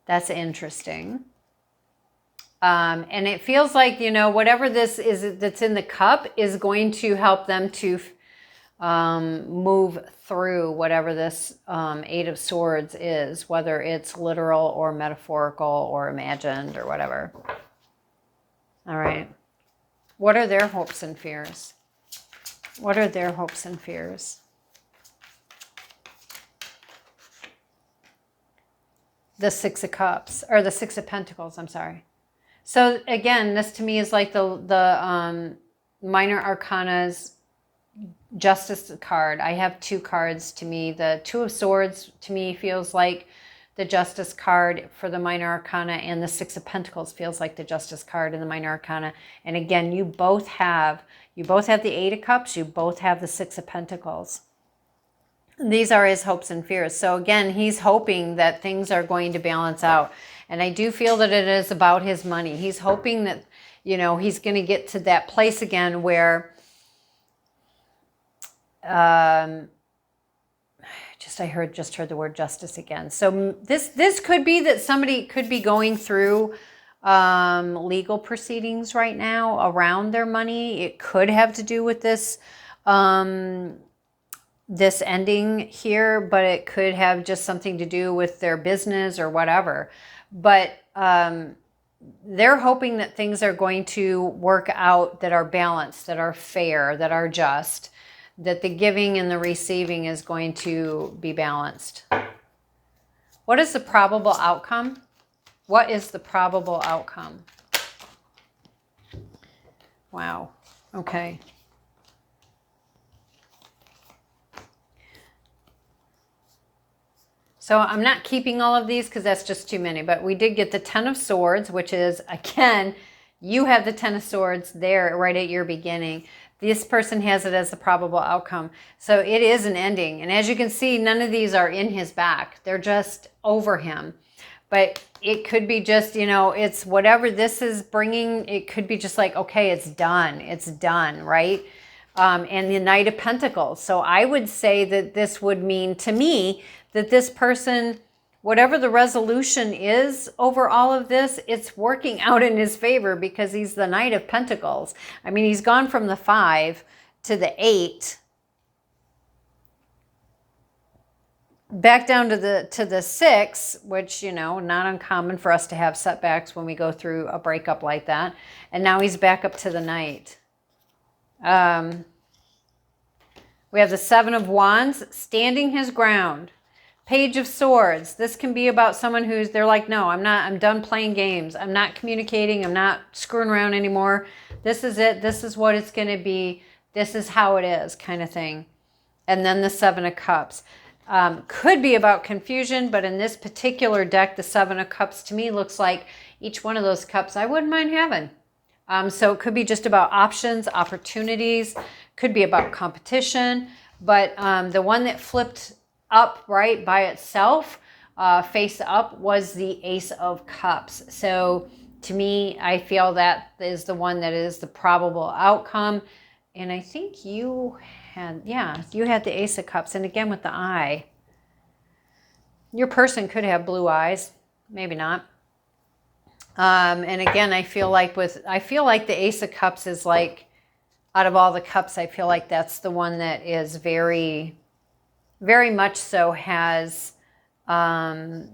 Speaker 1: That's interesting. And it feels like, whatever this is that's in the cup is going to help them to move through whatever this Eight of Swords is, whether it's literal or metaphorical or imagined or whatever. All right. What are their hopes and fears? What are their hopes and fears? The Six of Cups, or the Six of Pentacles, I'm sorry. So again, this to me is like the minor arcana's Justice card. I have two cards to me. The Two of Swords to me feels like the Justice card for the minor arcana, and the Six of Pentacles feels like the Justice card in the minor arcana. And again, you both have the Eight of Cups, you both have the Six of Pentacles. These are his hopes and fears. So again, he's hoping that things are going to balance out. And I do feel that it is about his money. He's hoping that, he's going to get to that place again where I just heard the word justice again. So this could be that somebody could be going through legal proceedings right now around their money. It could have to do with this this ending here, but it could have just something to do with their business or whatever. But they're hoping that things are going to work out, that are balanced, that are fair, that are just, that the giving and the receiving is going to be balanced. What is the probable outcome? What is the probable outcome? Wow. Okay. So I'm not keeping all of these because that's just too many, but we did get the Ten of Swords, which is, again, you have the Ten of Swords there right at your beginning. This person has it as the probable outcome. So it is an ending. And as you can see, none of these are in his back. They're just over him. But it could be just, it's whatever this is bringing. It could be just like, okay, it's done. It's done, right? And the Knight of Pentacles. So I would say that this would mean to me that this person, whatever the resolution is over all of this, it's working out in his favor because he's the Knight of Pentacles. I mean, he's gone from the 5 to the 8, back down to the 6, which, not uncommon for us to have setbacks when we go through a breakup like that. And now he's back up to the Knight. We have the Seven of Wands, standing his ground. Page of Swords. This can be about someone they're like, no, I'm done playing games. I'm not communicating. I'm not screwing around anymore. This is it. This is what it's going to be. This is how it is, kind of thing. And then the Seven of Cups. Could be about confusion, but in this particular deck, the Seven of Cups to me looks like each one of those cups I wouldn't mind having. So it could be just about options, opportunities, could be about competition, but the one that flipped up right by itself, face up, was the Ace of Cups. So to me, I feel that is the one that is the probable outcome. And I think you had the Ace of Cups. And again, with the eye, your person could have blue eyes, maybe not. And again, I feel like the Ace of Cups is like, out of all the cups, I feel like that's the one that is very, very much so has divine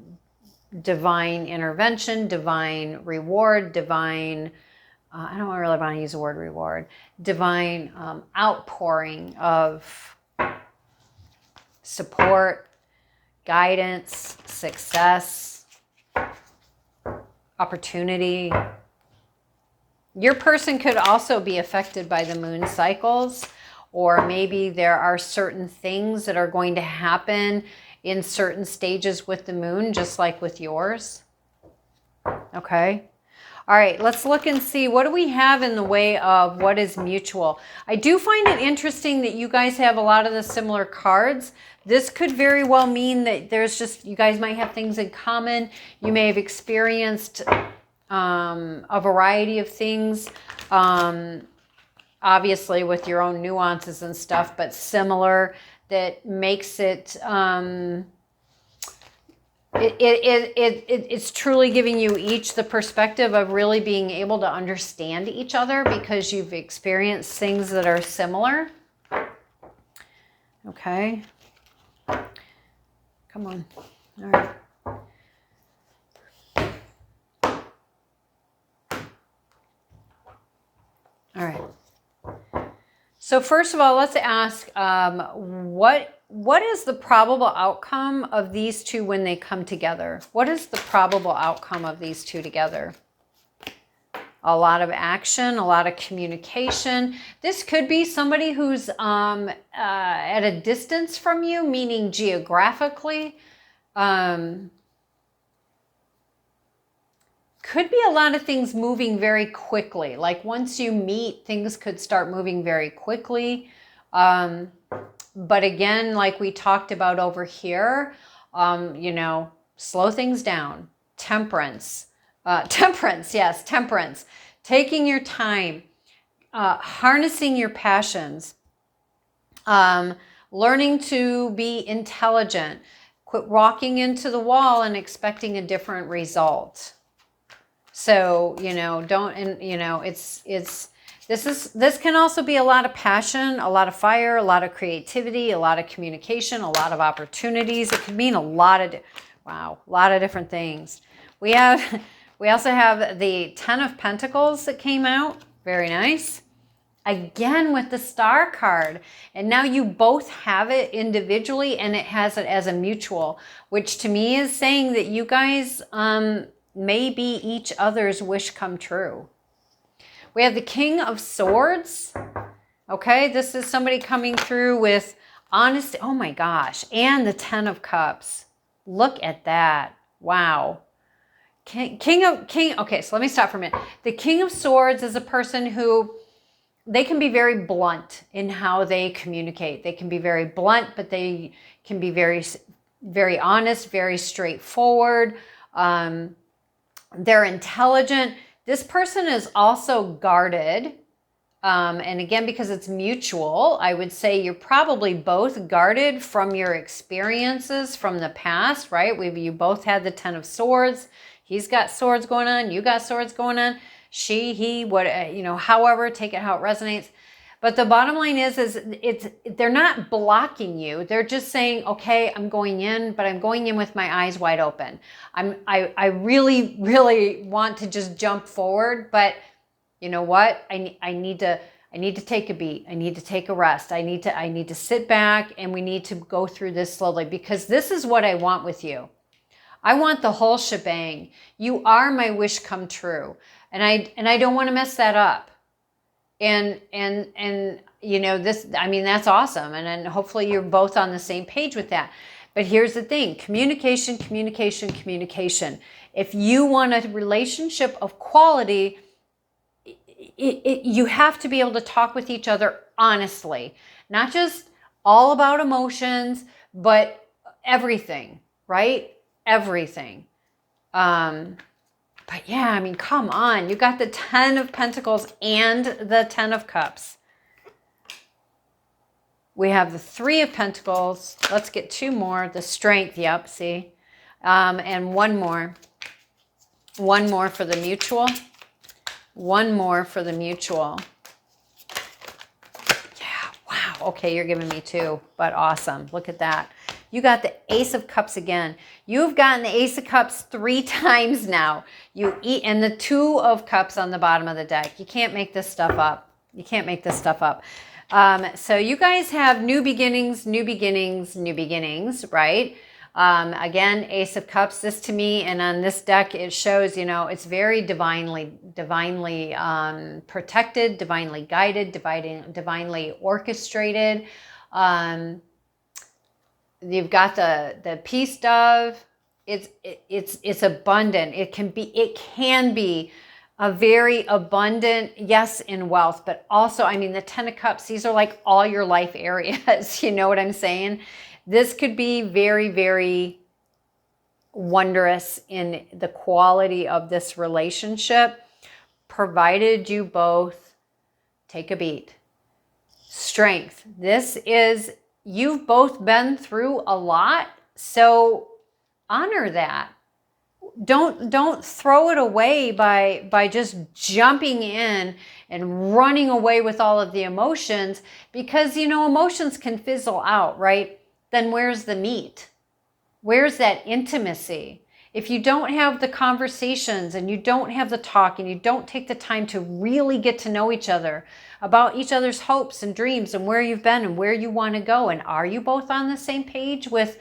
Speaker 1: intervention, divine reward, divine, I don't really want to use the word reward, divine outpouring of support, guidance, success, opportunity. Your person could also be affected by the moon cycles, or maybe there are certain things that are going to happen in certain stages with the moon, just like with yours. Okay. All right, let's look and see what do we have in the way of what is mutual. I do find it interesting that you guys have a lot of the similar cards. This could very well mean that there's just, you guys might have things in common. You may have experienced a variety of things, obviously with your own nuances and stuff, but similar, that makes it, it's truly giving you each the perspective of really being able to understand each other because you've experienced things that are similar. Okay. Come on. All right. All right. So first of all, let's ask, what is the probable outcome of these two when they come together? What is the probable outcome of these two together? A lot of action, a lot of communication. This could be somebody who's at a distance from you, meaning geographically. Could be a lot of things moving very quickly. Like once you meet, things could start moving very quickly. But again, like we talked about over here, you know, slow things down. Temperance. Temperance, yes, temperance. Taking your time. Harnessing your passions. Learning to be intelligent. Quit walking into the wall and expecting a different result. So, you know, don't, and you know, this can also be a lot of passion, a lot of fire, a lot of creativity, a lot of communication, a lot of opportunities. It could mean a lot of, wow, a lot of different things. We also have the 10 of Pentacles that came out. Very nice. Again with the Star card. And now you both have it individually and it has it as a mutual, which to me is saying that you guys, may be each other's wish come true. We have the King of Swords. Okay, this is somebody coming through with honesty. Oh my gosh. And the 10 of Cups. Look at that. Wow. Okay, so let me stop for a minute. The King of Swords is a person who, they can be very blunt in how they communicate. They can be very blunt, but they can be very, very honest, very straightforward. They're intelligent. This person is also guarded. And again, because it's mutual, I would say you're probably both guarded from your experiences from the past, right? You both had the 10 of Swords. He's got swords going on. You got swords going on. She, he, what, you know, however, take it how it resonates. But the bottom line is they're not blocking you. They're just saying, okay, I'm going in, but I'm going in with my eyes wide open. I really, really want to just jump forward, but you know what? I need to take a beat. I need to take a rest. I need to sit back, and we need to go through this slowly, because this is what I want with you. I want the whole shebang. You are my wish come true. And I don't want to mess that up. And you know, this, I mean, that's awesome. And then hopefully you're both on the same page with that. But here's the thing, communication, communication, communication. If you want a relationship of quality, you have to be able to talk with each other honestly, not just all about emotions, but everything, right? Everything. But yeah, I mean, come on. You got the 10 of Pentacles and the 10 of Cups. We have the 3 of Pentacles. Let's get 2 more. The Strength, yep, see? And one more. One more for the mutual. One more for the mutual. Yeah, wow. Okay, you're giving me 2, but awesome. Look at that. You got the Ace of Cups again. You've gotten the Ace of Cups 3 times now. And the 2 of Cups on the bottom of the deck. You can't make this stuff up. You can't make this stuff up. So you guys have new beginnings, new beginnings, new beginnings, right? Again, Ace of Cups, this to me, and on this deck, it shows, you know, it's very divinely protected, divinely guided, divinely orchestrated. you've got the peace dove. It's abundant. It can be a very abundant, yes, in wealth, but also, I mean, the 10 of Cups, these are like all your life areas. You know what I'm saying? This could be very, very wondrous in the quality of this relationship, provided you both take a beat. Strength. This is, you've both been through a lot, so honor that. Don't throw it away by just jumping in and running away with all of the emotions, because, you know, emotions can fizzle out, right? Then where's the meat? Where's that intimacy? If you don't have the conversations and you don't have the talk and you don't take the time to really get to know each other about each other's hopes and dreams and where you've been and where you want to go, and are you both on the same page with,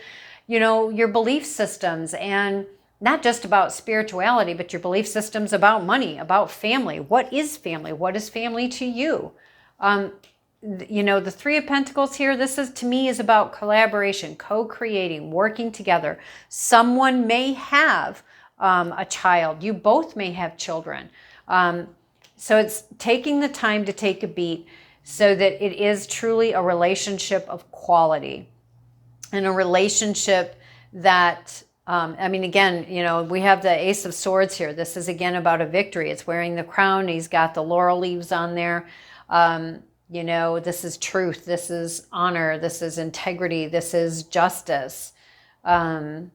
Speaker 1: you know, your belief systems, and not just about spirituality, but your belief systems about money, about family. What is family? What is family to you? You know, the Three of Pentacles here, this is, to me, is about collaboration, co-creating, working together. Someone may have a child. You both may have children. So it's taking the time to take a beat so that it is truly a relationship of quality, and a relationship that, I mean, again, you know, we have the Ace of Swords here. This is, again, about a victory. It's wearing the crown. He's got the laurel leaves on there. You know, this is truth. This is honor. This is integrity. This is justice. And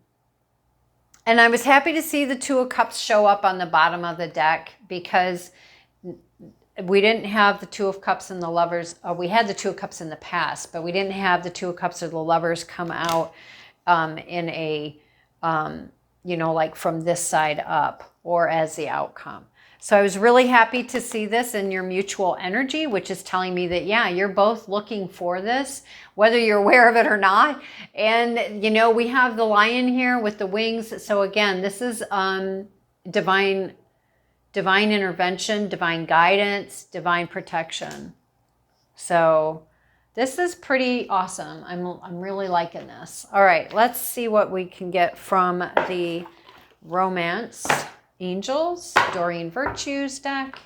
Speaker 1: I was happy to see the Two of Cups show up on the bottom of the deck, because we didn't have the Two of Cups and the Lovers. We had the Two of Cups in the past, but we didn't have the Two of Cups or the Lovers come out in a, you know, like from this side up or as the outcome. So I was really happy to see this in your mutual energy, which is telling me that, yeah, you're both looking for this, whether you're aware of it or not. And, you know, we have the lion here with the wings. So again, this is divine intervention, divine guidance, divine protection. So this is pretty awesome. I'm really liking this. All right, let's see what we can get from the Romance Angels, Doreen Virtues deck.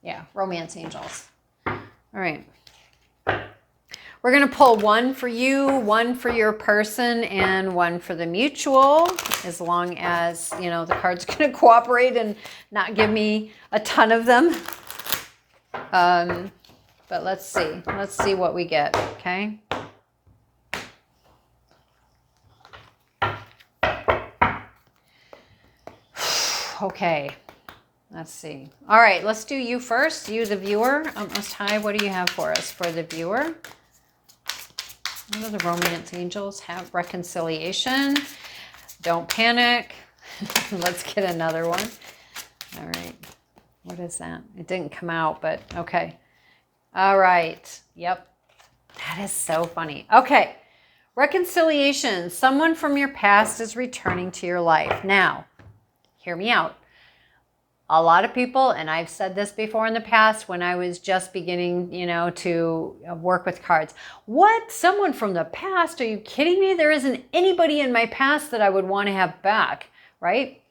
Speaker 1: Yeah, Romance Angels. All right. We're going to pull one for you, one for your person, and one for the mutual, as long as, you know, the card's going to cooperate and not give me a ton of them. But let's see. Let's see what we get, okay? Okay, let's see. All right, let's do you first. You, the viewer. Most High, what do you have for us for the viewer? What do the Romance Angels have? Reconciliation. Don't panic. Let's get another one. All right. What is that? It didn't come out, but okay. All right. Yep. That is so funny. Okay. Reconciliation. Someone from your past is returning to your life. Now, hear me out. A lot of people, and I've said this before in the past when I was just beginning, you know, to work with cards. What? Someone from the past? Are you kidding me? There isn't anybody in my past that I would want to have back, right?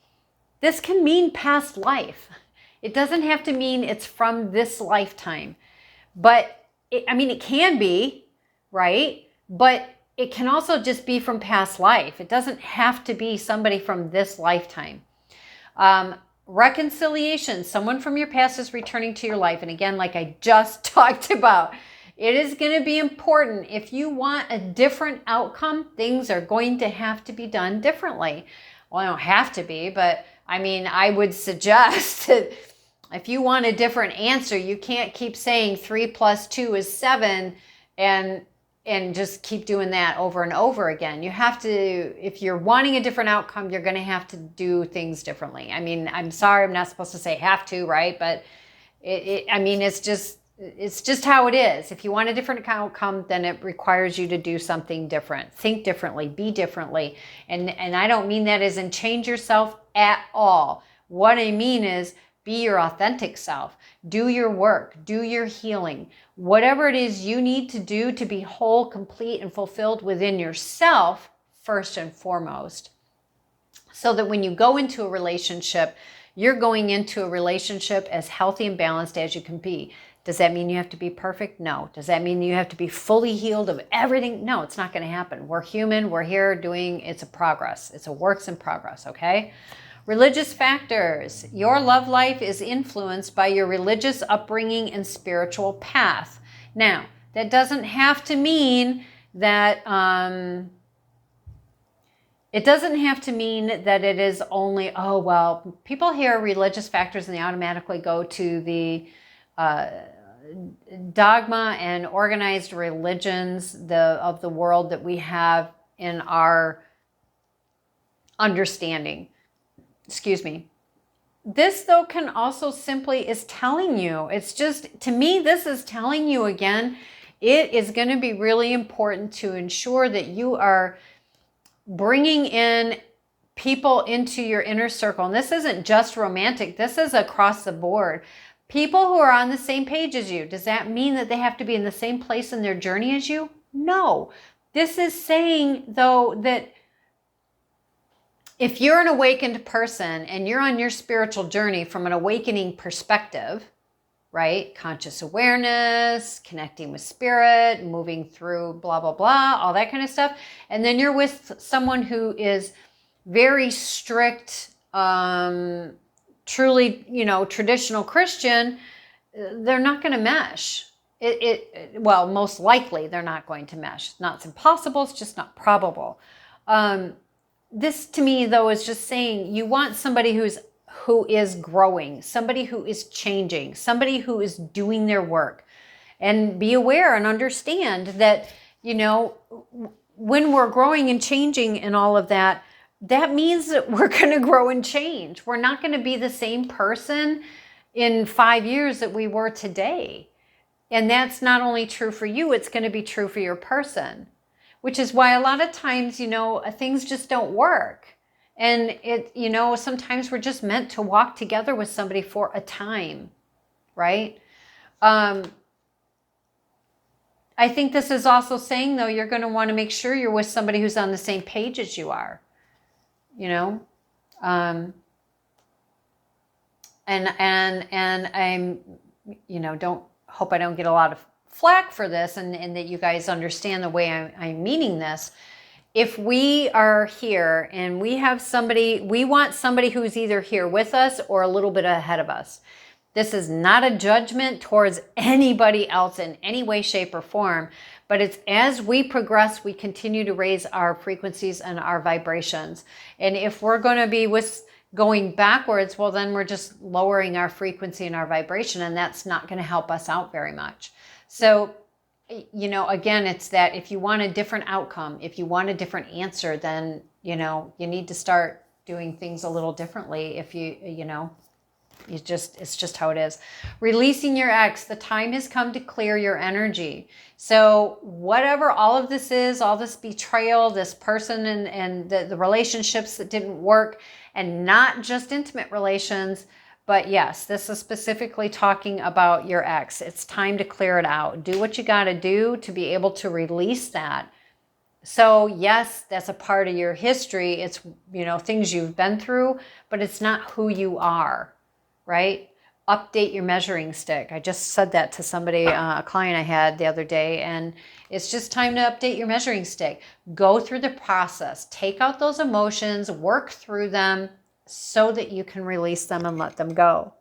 Speaker 1: This can mean past life. It doesn't have to mean it's from this lifetime. But, I mean, it can be, right? But it can also just be from past life. It doesn't have to be somebody from this lifetime. Reconciliation. Someone from your past is returning to your life. And again, like I just talked about, it is going to be important. If you want a different outcome, things are going to have to be done differently. Well, I don't have to be, but I mean, I would suggest that if you want a different answer, you can't keep saying 3 + 2 is 7 and just keep doing that over and over again. You have to, if you're wanting a different outcome, you're going to have to do things differently. I mean, I'm sorry, I'm not supposed to say have to, right? But I mean, it's just how it is. If you want a different outcome, then it requires you to do something different. Think differently, be differently. And I don't mean that as in change yourself at all. What I mean is Be your authentic self. Do your work. Do your healing. Whatever it is you need to do to be whole, complete, and fulfilled within yourself, first and foremost. So that when you go into a relationship, you're going into a relationship as healthy and balanced as you can be. Does that mean you have to be perfect? No. Does that mean you have to be fully healed of everything? No, it's not going to happen. We're human. We're here doing, it's a progress. It's a works in progress, okay? Religious factors. Your love life is influenced by your religious upbringing and spiritual path. Now, that doesn't have to mean that, it doesn't have to mean that it is only, oh, well, people hear religious factors and they automatically go to the dogma and organized religions of the world that we have in our understanding. Excuse me. This, though, can also simply is telling you, it's just, to me, this is telling you again, it is going to be really important to ensure that you are bringing in people into your inner circle. And this isn't just romantic. This is across the board. People who are on the same page as you. Does that mean that they have to be in the same place in their journey as you? No. This is saying, though, that if you're an awakened person and you're on your spiritual journey from an awakening perspective, right? Conscious awareness, connecting with spirit, moving through blah, blah, blah, all that kind of stuff. And then you're with someone who is very strict, truly, traditional Christian, they're not going to mesh. Well, most likely they're not going to mesh. It's impossible. It's just not probable. This to me, though, is just saying you want somebody who is growing, somebody who is changing, somebody who is doing their work. And be aware and understand that, when we're growing and changing and all of that, that means that we're going to grow and change. We're not going to be the same person in 5 years that we were today. And that's not only true for you, it's going to be true for your person, which is why a lot of times, things just don't work. And sometimes we're just meant to walk together with somebody for a time, right? I think this is also saying, though, you're going to want to make sure you're with somebody who's on the same page as you are, and I'm, hope I don't get a lot of flack for this and that you guys understand the way I'm meaning this. If we are here and we want somebody who's either here with us or a little bit ahead of us. This is not a judgment towards anybody else in any way, shape, or form, but it's as we progress, we continue to raise our frequencies and our vibrations. And if we're going to be going backwards, well, then we're just lowering our frequency and our vibration, and that's not going to help us out very much. So, again, it's that if you want a different outcome, if you want a different answer, then, you need to start doing things a little differently. If it's just how it is. Releasing your ex, the time has come to clear your energy. So whatever all of this is, all this betrayal, this person and the relationships that didn't work, and not just intimate relations, but yes, this is specifically talking about your ex. It's time to clear it out. Do what you got to do to be able to release that. So yes, that's a part of your history. It's, things you've been through, but it's not who you are, right? Update your measuring stick. I just said that to somebody, a client I had the other day, and it's just time to update your measuring stick. Go through the process. Take out those emotions, work through them, so that you can release them and let them go.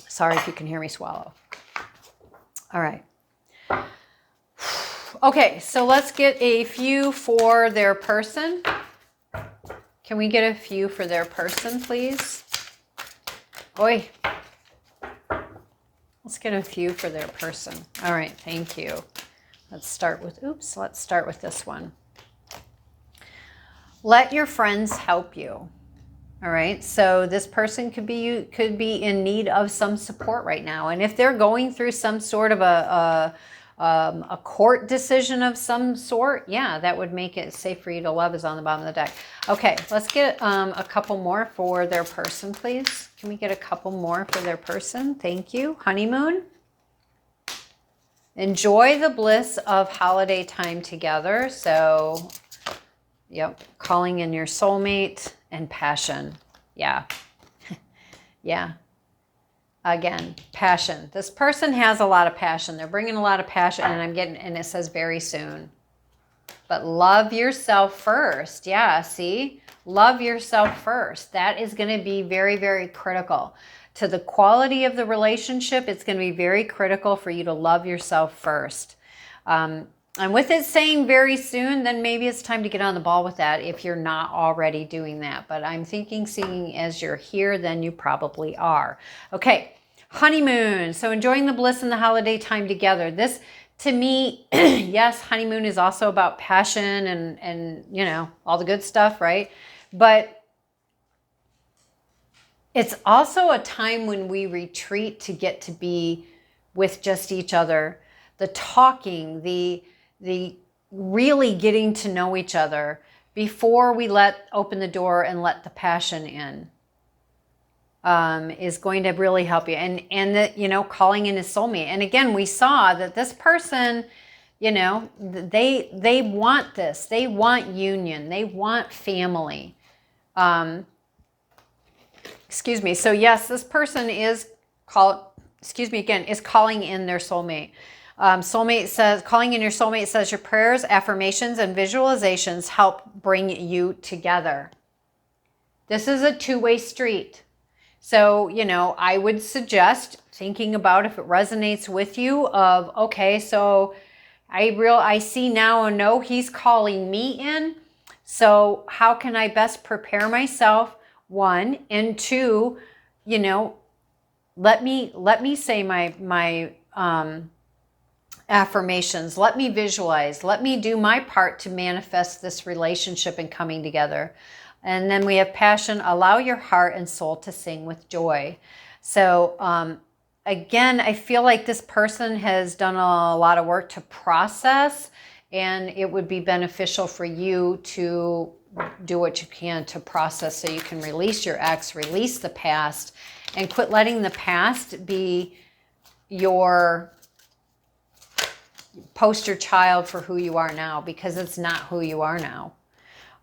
Speaker 1: Sorry if you can hear me swallow. All right. Okay, so let's get a few for their person. Can we get a few for their person, please? Oi. Let's get a few for their person. All right, thank you. Let's start with this one. Let your friends help you. All right, so this person could be in need of some support right now. And if they're going through some sort of a a court decision of some sort, yeah, that would make it safe for you to love is on the bottom of the deck. Okay, let's get a couple more for their person, please. Can we get a couple more for their person? Thank you. Honeymoon. Enjoy the bliss of holiday time together. So, yep, calling in your soulmate and passion. Yeah. Yeah. Again, passion. This person has a lot of passion. They're bringing a lot of passion, and it says very soon. But love yourself first. Yeah, see? Love yourself first. That is going to be very, very critical. To the quality of the relationship, it's going to be very critical for you to love yourself first. And with it saying very soon, then maybe it's time to get on the ball with that if you're not already doing that. But I'm thinking, seeing as you're here, then you probably are. Okay, honeymoon. So enjoying the bliss and the holiday time together. This, to me, yes, honeymoon is also about passion and you know, all the good stuff, right? But it's also a time when we retreat to get to be with just each other. The talking, the really getting to know each other before we open the door and let the passion in, is going to really help you. And that, you know, calling in his soulmate. And again, we saw that this person, you know, they want this. They want union. They want family. Excuse me. So yes, this person is is calling in their soulmate. Soulmate says, calling in your soulmate says your prayers, affirmations, and visualizations help bring you together. This is a two-way street. So, you know, I would suggest thinking about if it resonates with you of, okay, so I see now and know he's calling me in. So how can I best prepare myself? One, and two, you know, let me say my affirmations. Let me visualize. Let me do my part to manifest this relationship and coming together. And then we have passion. Allow your heart and soul to sing with joy. So again, I feel like this person has done a lot of work to process, and it would be beneficial for you to do what you can to process so you can release your ex, release the past, and quit letting the past be your poster child for who you are now, because it's not who you are now.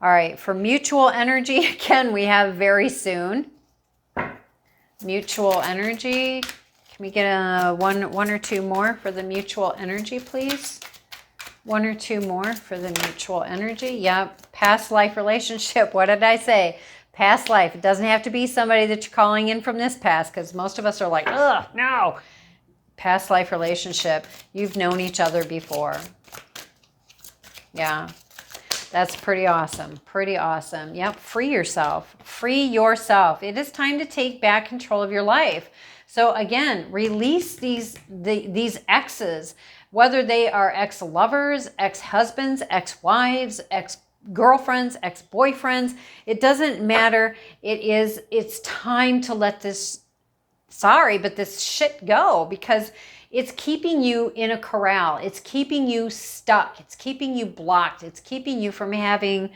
Speaker 1: All right, for mutual energy, again, we have very soon. Mutual energy. Can we get a one or two more for the mutual energy, please? One or two more for the mutual energy. Yep, past life relationship. What did I say? Past life. It doesn't have to be somebody that you're calling in from this past, because most of us are like, ugh, no. Past life relationship. You've known each other before. Yeah. That's pretty awesome. Pretty awesome. Yep. Free yourself. Free yourself. It is time to take back control of your life. So again, release these exes, whether they are ex-lovers, ex-husbands, ex-wives, ex-girlfriends, ex-boyfriends. It doesn't matter. It's time to let this shit go, because it's keeping you in a corral. It's keeping you stuck. It's keeping you blocked. It's keeping you from having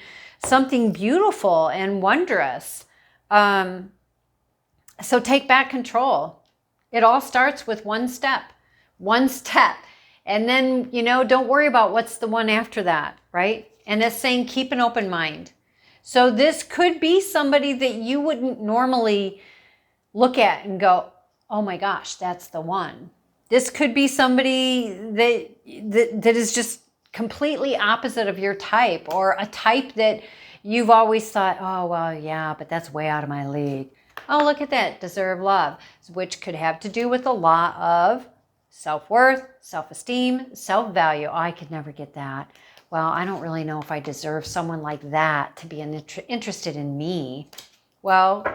Speaker 1: something beautiful and wondrous. So take back control. It all starts with one step. And then, you know, don't worry about what's the one after that, right? And it's saying keep an open mind. So this could be somebody that you wouldn't normally look at and go, oh my gosh, that's the one. This could be somebody that is just completely opposite of your type, or a type that you've always thought, oh, well, yeah, but that's way out of my league. Oh, look at that, deserve love, which could have to do with a lot of self-worth, self-esteem, self-value. Oh, I could never get that. Well, I don't really know if I deserve someone like that to be interested in me. Well,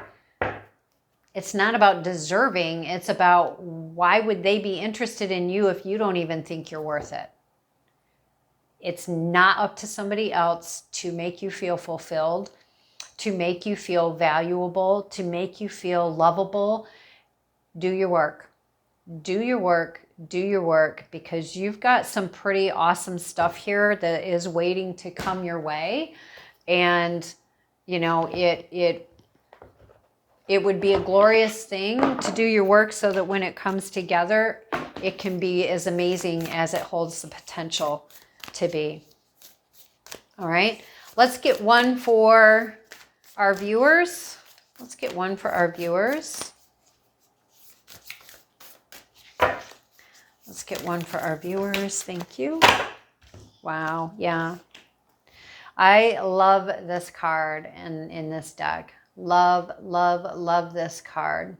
Speaker 1: it's not about deserving. It's about, why would they be interested in you if you don't even think you're worth it? It's not up to somebody else to make you feel fulfilled, to make you feel valuable, to make you feel lovable. Do your work. Do your work. do your work, because you've got some pretty awesome stuff here that is waiting to come your way. And, you know, it would be a glorious thing to do your work so that when it comes together, it can be as amazing as it holds the potential to be. All right, let's get one for our viewers. Let's get one for our viewers. Let's get one for our viewers. Thank you. Wow, yeah. I love this card in this deck. Love, love, love this card.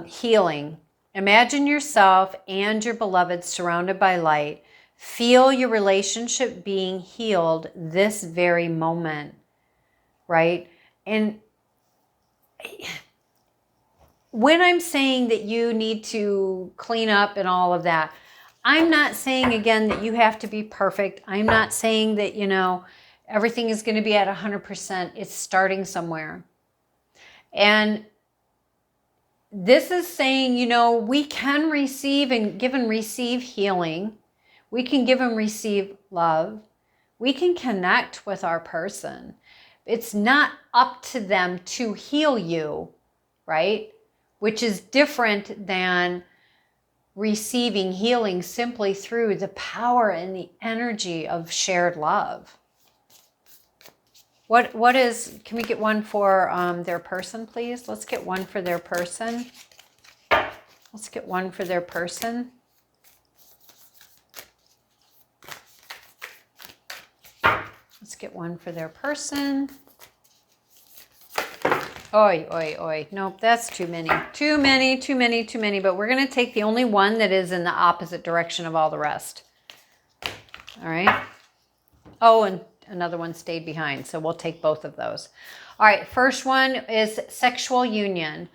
Speaker 1: Healing. Imagine yourself and your beloved surrounded by light. Feel your relationship being healed this very moment, right? And when I'm saying that you need to clean up and all of that, I'm not saying, again, that you have to be perfect. I'm not saying that, you know, everything is going to be at 100%. It's starting somewhere. And this is saying, you know, we can receive and give and receive healing. We can give and receive love. We can connect with our person. It's not up to them to heal you, right? Which is different than receiving healing simply through the power and the energy of shared love. What is, can we get one for their person, please? Let's get one for their person. Let's get one for their person. Let's get one for their person. Oi, oi, oi. Nope, that's too many. Too many, too many, too many. But we're going to take the only one that is in the opposite direction of all the rest. All right. Oh, and another one stayed behind, so we'll take both of those. All right, first one is sexual union.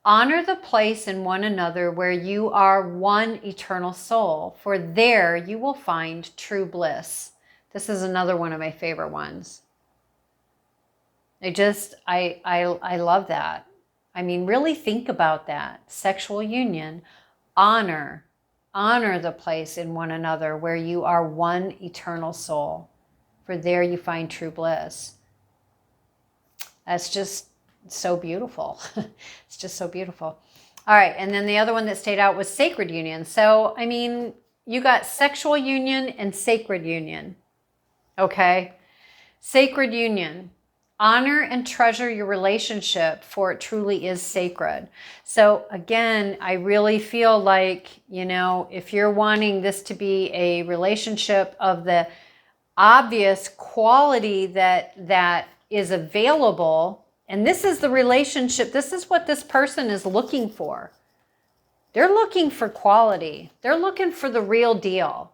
Speaker 1: Honor the place in one another where you are one eternal soul, for there you will find true bliss. This is another one of my favorite ones. I love that. I mean, really think about that. Sexual union, honor the place in one another where you are one eternal soul, for there you find true bliss. That's just so beautiful. It's just so beautiful. All right, and then the other one that stayed out was sacred union. So, I mean, you got sexual union and sacred union, okay? Sacred union. Honor and treasure your relationship, for it truly is sacred. So again, I really feel like, you know, if you're wanting this to be a relationship of the obvious quality that is available, and this is the relationship, this is what this person is looking for. They're looking for quality. They're looking for the real deal.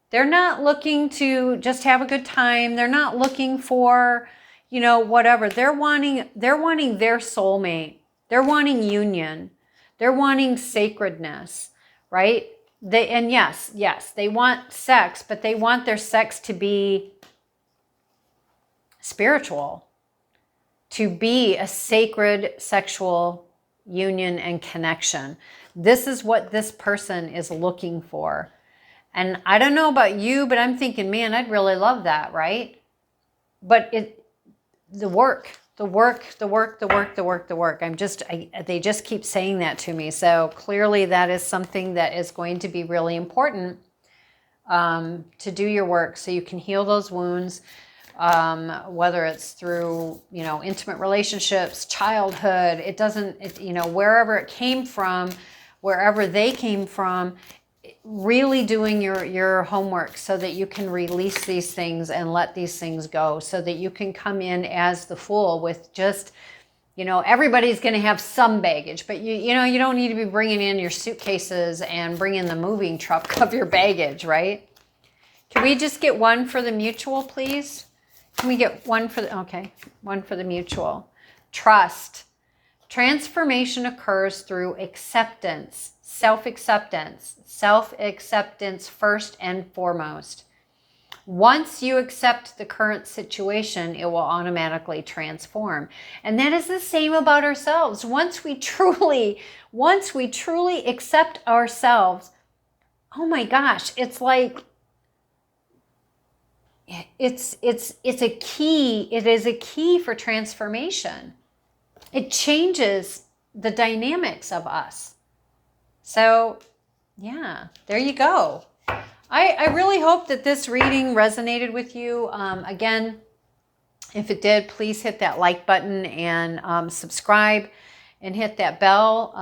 Speaker 1: They're not looking to just have a good time. They're not looking for, you know, whatever. They're wanting their soulmate. They're wanting union. They're wanting sacredness, right? And yes, they want sex, but they want their sex to be spiritual, to be a sacred sexual union and connection. This is what this person is looking for. And I don't know about you, but I'm thinking, man, I'd really love that, right? But the work. They just keep saying that to me. So clearly that is something that is going to be really important to do your work so you can heal those wounds, whether it's through, you know, intimate relationships, childhood, you know, wherever it came from, wherever they came from, really doing your homework so that you can release these things and let these things go, so that you can come in as the Fool with just, you know, everybody's going to have some baggage, but you know, you don't need to be bringing in your suitcases and bringing the moving truck of your baggage, right? Can we just get one for the mutual, please? Can we get one for the, okay, one for the mutual. Trust. Transformation occurs through acceptance, self-acceptance first and foremost. Once you accept the current situation, it will automatically transform. And that is the same about ourselves. Once we truly accept ourselves, oh my gosh, it's like, it's a key. It is a key for transformation. It changes the dynamics of us. So yeah, there you go. I really hope that this reading resonated with you. Again, if it did, please hit that like button and subscribe and hit that bell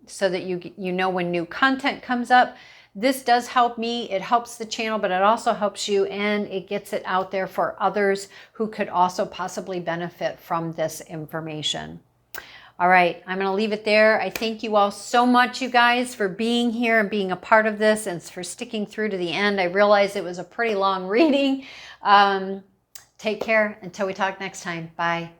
Speaker 1: so that you know when new content comes up. This does help me. It helps the channel, but it also helps you, and it gets it out there for others who could also possibly benefit from this information. All right, I'm going to leave it there. I thank you all so much, you guys, for being here and being a part of this and for sticking through to the end. I realized it was a pretty long reading. Take care until we talk next time. Bye.